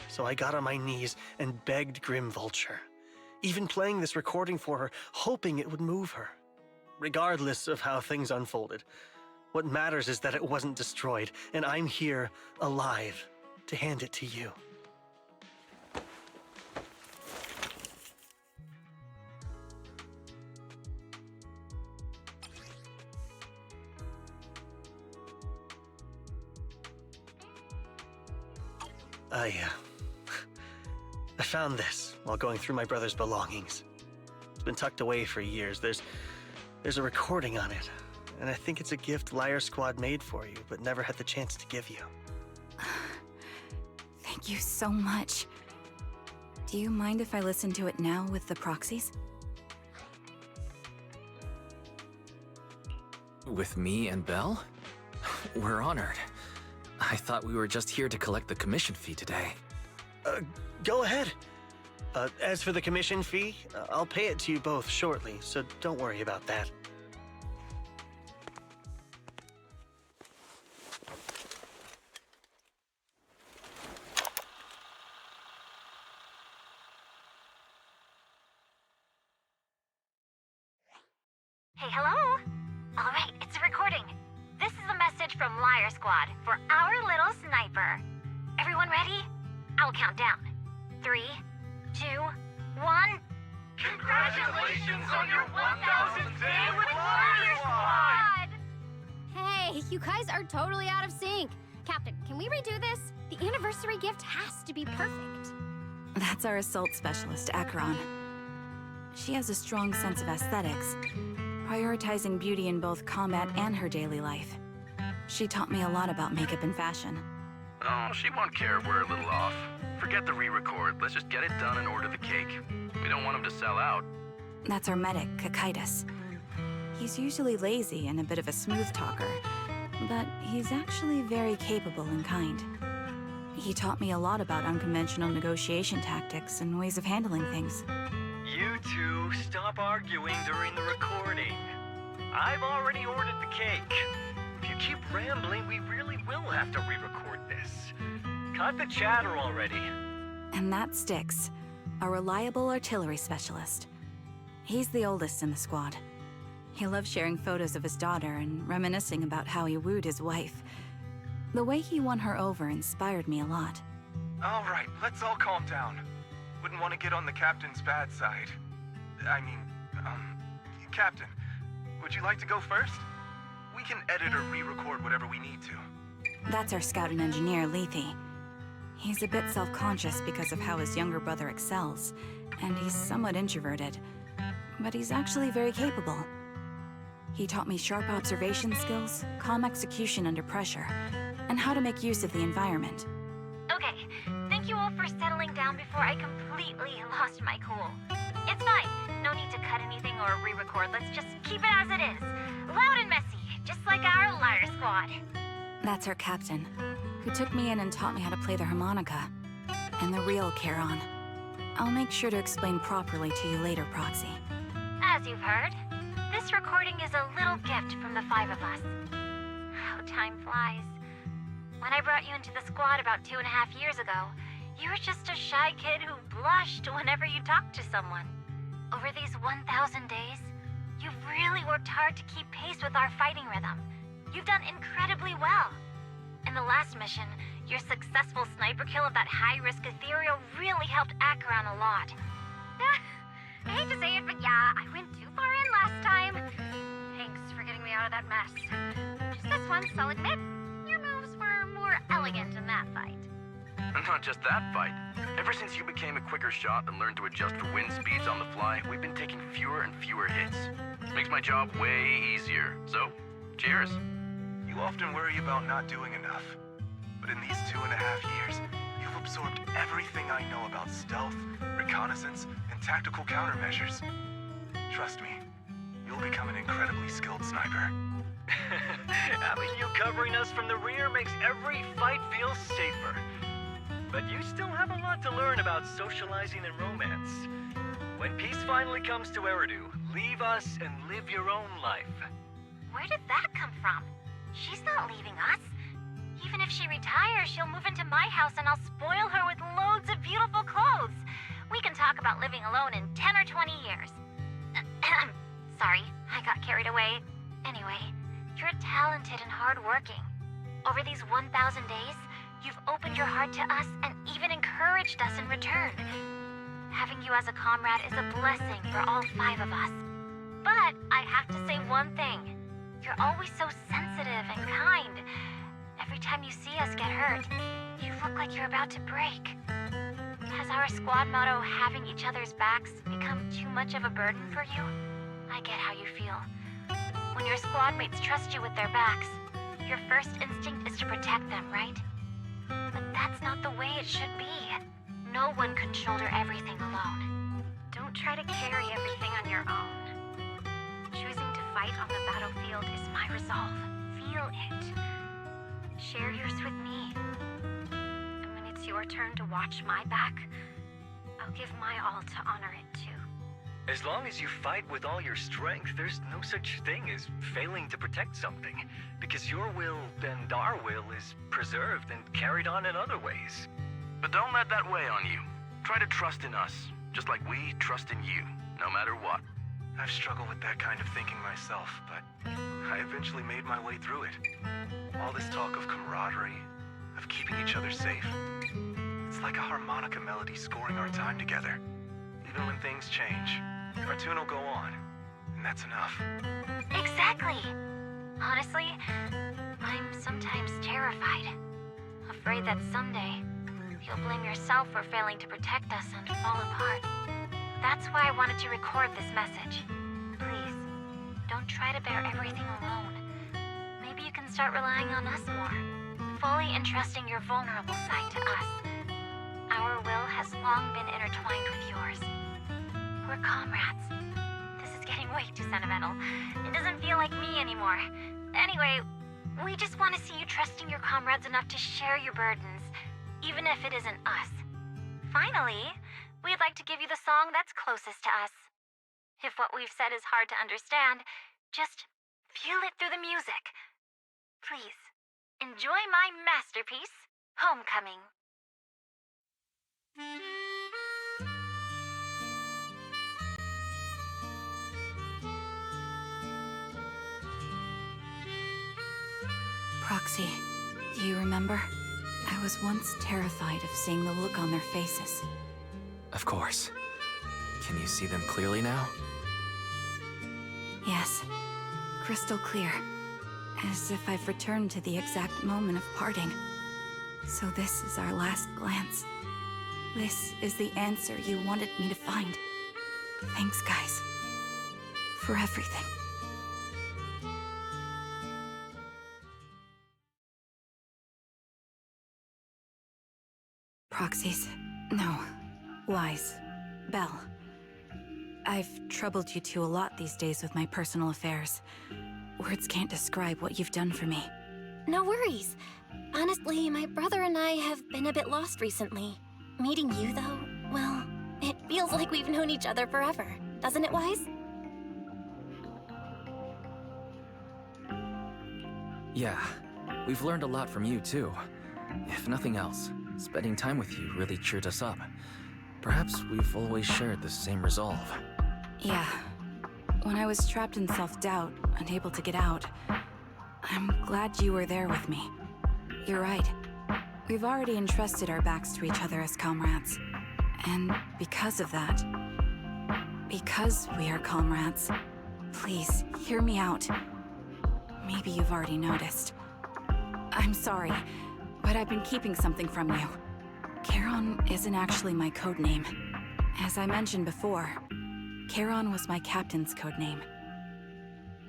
So I got on my knees and begged Grim Vulture, even playing this recording for her, hoping it would move her. Regardless of how things unfolded, what matters is that it wasn't destroyed, and I'm here, alive, to hand it to you. I found this while going through my brother's belongings. It's been tucked away for years. There's a recording on it, and I think it's a gift Liar Squad made for you, but never had the chance to give you. Thank you so much. Do you mind if I listen to it now with the proxies? With me and Belle? We're honored. I thought we were just here to collect the commission fee today. Go ahead. As for the commission fee, I'll pay it to you both shortly, so don't worry about that. Hey, hello? All right, it's a recording. This is a message from Liar Squad for our little sniper. Everyone ready? I'll count down. 3, 2, 1. Congratulations on your 1000th day with Liar Squad! Hey, you guys are totally out of sync. Captain, can we redo this? The anniversary gift has to be perfect. That's our assault specialist, Acheron. She has a strong sense of aesthetics, prioritizing beauty in both combat and her daily life. She taught me a lot about makeup and fashion. Oh, she won't care if we're a little off. Forget the re-record. Let's just get it done and order the cake. We don't want him to sell out. That's our medic, Kakaitis. He's usually lazy and a bit of a smooth talker, but he's actually very capable and kind. He taught me a lot about unconventional negotiation tactics and ways of handling things. You two, stop arguing during the recording. I've already ordered the cake. If you keep rambling, we really will have to re-record this. Cut the chatter already. And that's Styx, a reliable artillery specialist. He's the oldest in the squad. He loves sharing photos of his daughter and reminiscing about how he wooed his wife. The way he won her over inspired me a lot. All right, let's all calm down. Wouldn't want to get on the captain's bad side. Captain, would you like to go first? We can edit or re-record whatever we need to. That's our scout and engineer, Lethe. He's a bit self-conscious because of how his younger brother excels, and he's somewhat introverted. But he's actually very capable. He taught me sharp observation skills, calm execution under pressure, and how to make use of the environment. Okay, thank you all for settling down before I completely lost my cool. It's fine. No need to cut anything or re-record. Let's just keep it as it is. Loud and messy, just like our Liar Squad. That's our captain, who took me in and taught me how to play the harmonica. And the real Charon. I'll make sure to explain properly to you later, Proxy. As you've heard, this recording is a little gift from the 5 of us. How time flies. When I brought you into the squad about 2.5 years ago, you were just a shy kid who blushed whenever you talked to someone. Over these 1,000 days, you've really worked hard to keep pace with our fighting rhythm. You've done incredibly well. In the last mission, your successful sniper kill of that high-risk ethereal really helped Acheron a lot. I hate to say it, but yeah, I went too far in last time. Thanks for getting me out of that mess. Just this once, I'll admit, your moves were more elegant in that fight. And not just that fight. Ever since you became a quicker shot and learned to adjust for wind speeds on the fly, we've been taking fewer and fewer hits. Makes my job way easier. So, cheers. You often worry about not doing enough. But in these 2.5 years, you've absorbed everything I know about stealth, reconnaissance, and tactical countermeasures. Trust me, you'll become an incredibly skilled sniper. Having you covering us from the rear makes every fight feel safer. But you still have a lot to learn about socializing and romance. When peace finally comes to Eridu, leave us and live your own life. Where did that come from? She's not leaving us. Even if she retires, she'll move into my house and I'll spoil her with loads of beautiful clothes. We can talk about living alone in 10 or 20 years. Sorry, I got carried away. Anyway, you're talented and hardworking. Over these 1,000 days, you've opened your heart to us and even encouraged us in return. Having you as a comrade is a blessing for all 5 of us. But I have to say one thing. You're always so sensitive and kind. Every time you see us get hurt, you look like you're about to break. Has our squad motto, having each other's backs, become too much of a burden for you? I get how you feel. When your squad mates trust you with their backs, your first instinct is to protect them, right? But that's not the way it should be. No one can shoulder everything alone. Don't try to carry everything on your own. Choosing to fight on the battlefield is my resolve. Feel it. Share yours with me. And when it's your turn to watch my back, I'll give my all to honor it too. As long as you fight with all your strength, there's no such thing as failing to protect something, because your will and our will is preserved and carried on in other ways. But don't let that weigh on you. Try to trust in us, just like we trust in you, no matter what. I've struggled with that kind of thinking myself, but I eventually made my way through it. All this talk of camaraderie, of keeping each other safe. It's like a harmonica melody scoring our time together. Even when things change, our tune will go on, and that's enough. Exactly. Honestly, I'm sometimes terrified. Afraid that someday, you'll blame yourself for failing to protect us and fall apart. That's why I wanted to record this message. Please, don't try to bear everything alone. Maybe you can start relying on us more, fully entrusting your vulnerable side to us. Our will has long been intertwined with yours. We're comrades. This is getting way too sentimental. It doesn't feel like me anymore. Anyway, we just want to see you trusting your comrades enough to share your burdens, even if it isn't us. Finally, we'd like to give you the song that's closest to us. If what we've said is hard to understand, just feel it through the music. Please, enjoy my masterpiece, Homecoming. Proxy, do you remember? I was once terrified of seeing the look on their faces. Of course. Can you see them clearly now? Yes, crystal clear. As if I've returned to the exact moment of parting. So this is our last glance. This is the answer you wanted me to find. Thanks, guys. For everything. Proxies. No. Wise. Belle. I've troubled you two a lot these days with my personal affairs. Words can't describe what you've done for me. No worries. Honestly, my brother and I have been a bit lost recently. Meeting you, though, well, it feels like we've known each other forever. Doesn't it, Wise? Yeah, we've learned a lot from you too. If nothing else, spending time with you really cheered us up. Perhaps we've always shared the same resolve. Yeah. When I was trapped in self-doubt, unable to get out, I'm glad you were there with me. You're right. We've already entrusted our backs to each other as comrades. And because of that, because we are comrades, please, hear me out. Maybe you've already noticed. I'm sorry, but I've been keeping something from you. Charon isn't actually my codename. As I mentioned before, Charon was my captain's codename.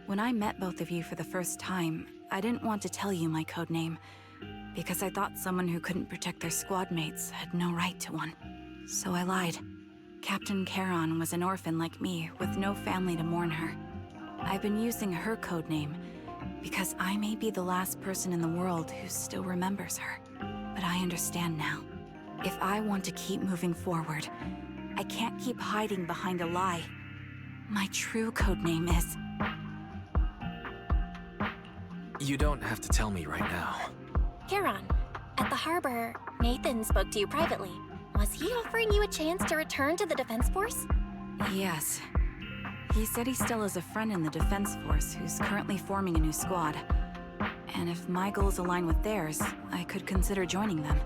When I met both of you for the first time, I didn't want to tell you my codename, because I thought someone who couldn't protect their squad mates had no right to one. So I lied. Captain Charon was an orphan like me, with no family to mourn her. I've been using her codename because I may be the last person in the world who still remembers her. But I understand now. If I want to keep moving forward, I can't keep hiding behind a lie. My true codename is... You don't have to tell me right now. Charon, at the harbor, Nathan spoke to you privately. Was he offering you a chance to return to the Defense Force? Yes. He said he still has a friend in the Defense Force who's currently forming a new squad. And if my goals align with theirs, I could consider joining them.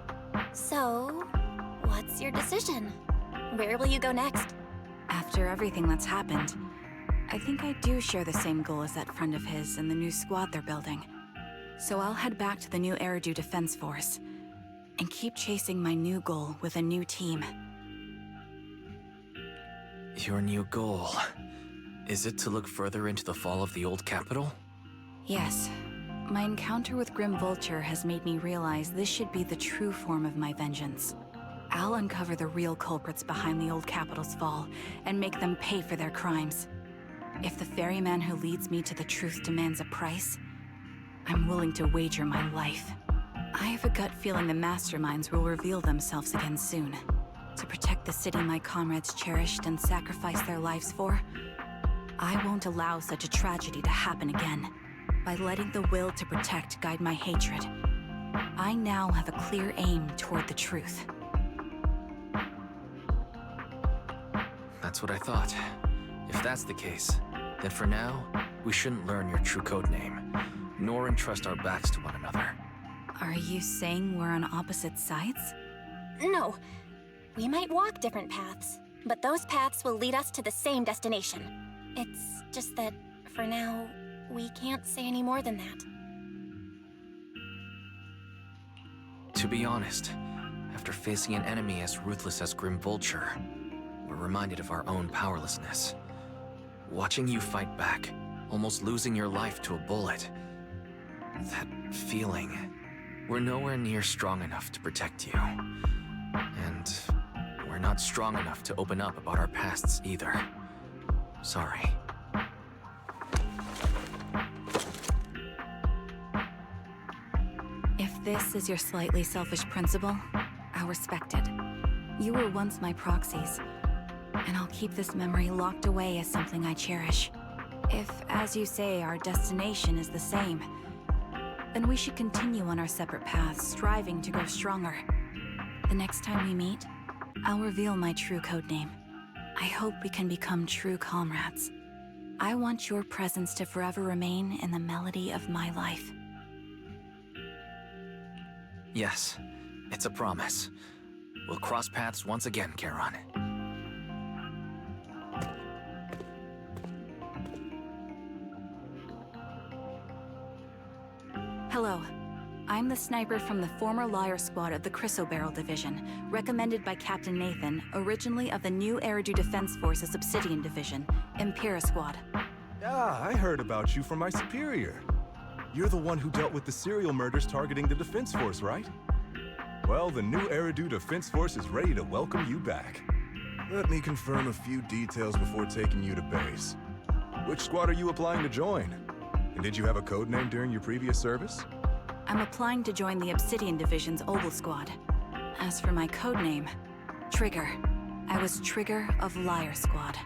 So, what's your decision? Where will you go next? After everything that's happened, I think I do share the same goal as that friend of his and the new squad they're building. So I'll head back to the new Eridu Defense Force and keep chasing my new goal with a new team. Your new goal... is it to look further into the fall of the old capital? Yes. My encounter with Grim Vulture has made me realize this should be the true form of my vengeance. I'll uncover the real culprits behind the old capital's fall and make them pay for their crimes. If the ferryman who leads me to the truth demands a price, I'm willing to wager my life. I have a gut feeling the masterminds will reveal themselves again soon. To protect the city my comrades cherished and sacrificed their lives for, I won't allow such a tragedy to happen again. By letting the will to protect guide my hatred, I now have a clear aim toward the truth. That's what I thought. If that's the case, then for now, we shouldn't learn your true codename, nor entrust our backs to one another. Are you saying we're on opposite sides? No. We might walk different paths, but those paths will lead us to the same destination. It's just that, for now, we can't say any more than that. To be honest, after facing an enemy as ruthless as Grim Vulture, we're reminded of our own powerlessness. Watching you fight back, almost losing your life to a bullet. That feeling, we're nowhere near strong enough to protect you. And we're not strong enough to open up about our pasts either. Sorry. If this is your slightly selfish principle, I'll respect it. You were once my proxies, and I'll keep this memory locked away as something I cherish. If, as you say, our destination is the same, then we should continue on our separate paths, striving to grow stronger. The next time we meet, I'll reveal my true codename. I hope we can become true comrades. I want your presence to forever remain in the melody of my life. Yes, it's a promise. We'll cross paths once again, Charon. Hello. I'm the sniper from the former Liar Squad of the Chrysoberyl Division, recommended by Captain Nathan, originally of the new Eridu Defense Force's Obsidian Division, Impera Squad. Ah, I heard about you from my superior. You're the one who dealt with the serial murders targeting the Defense Force, right? Well, the new Eridu Defense Force is ready to welcome you back. Let me confirm a few details before taking you to base. Which squad are you applying to join? And did you have a code name during your previous service? I'm applying to join the Obsidian Division's Ogle Squad. As for my code name, Trigger. I was Trigger of Liar Squad.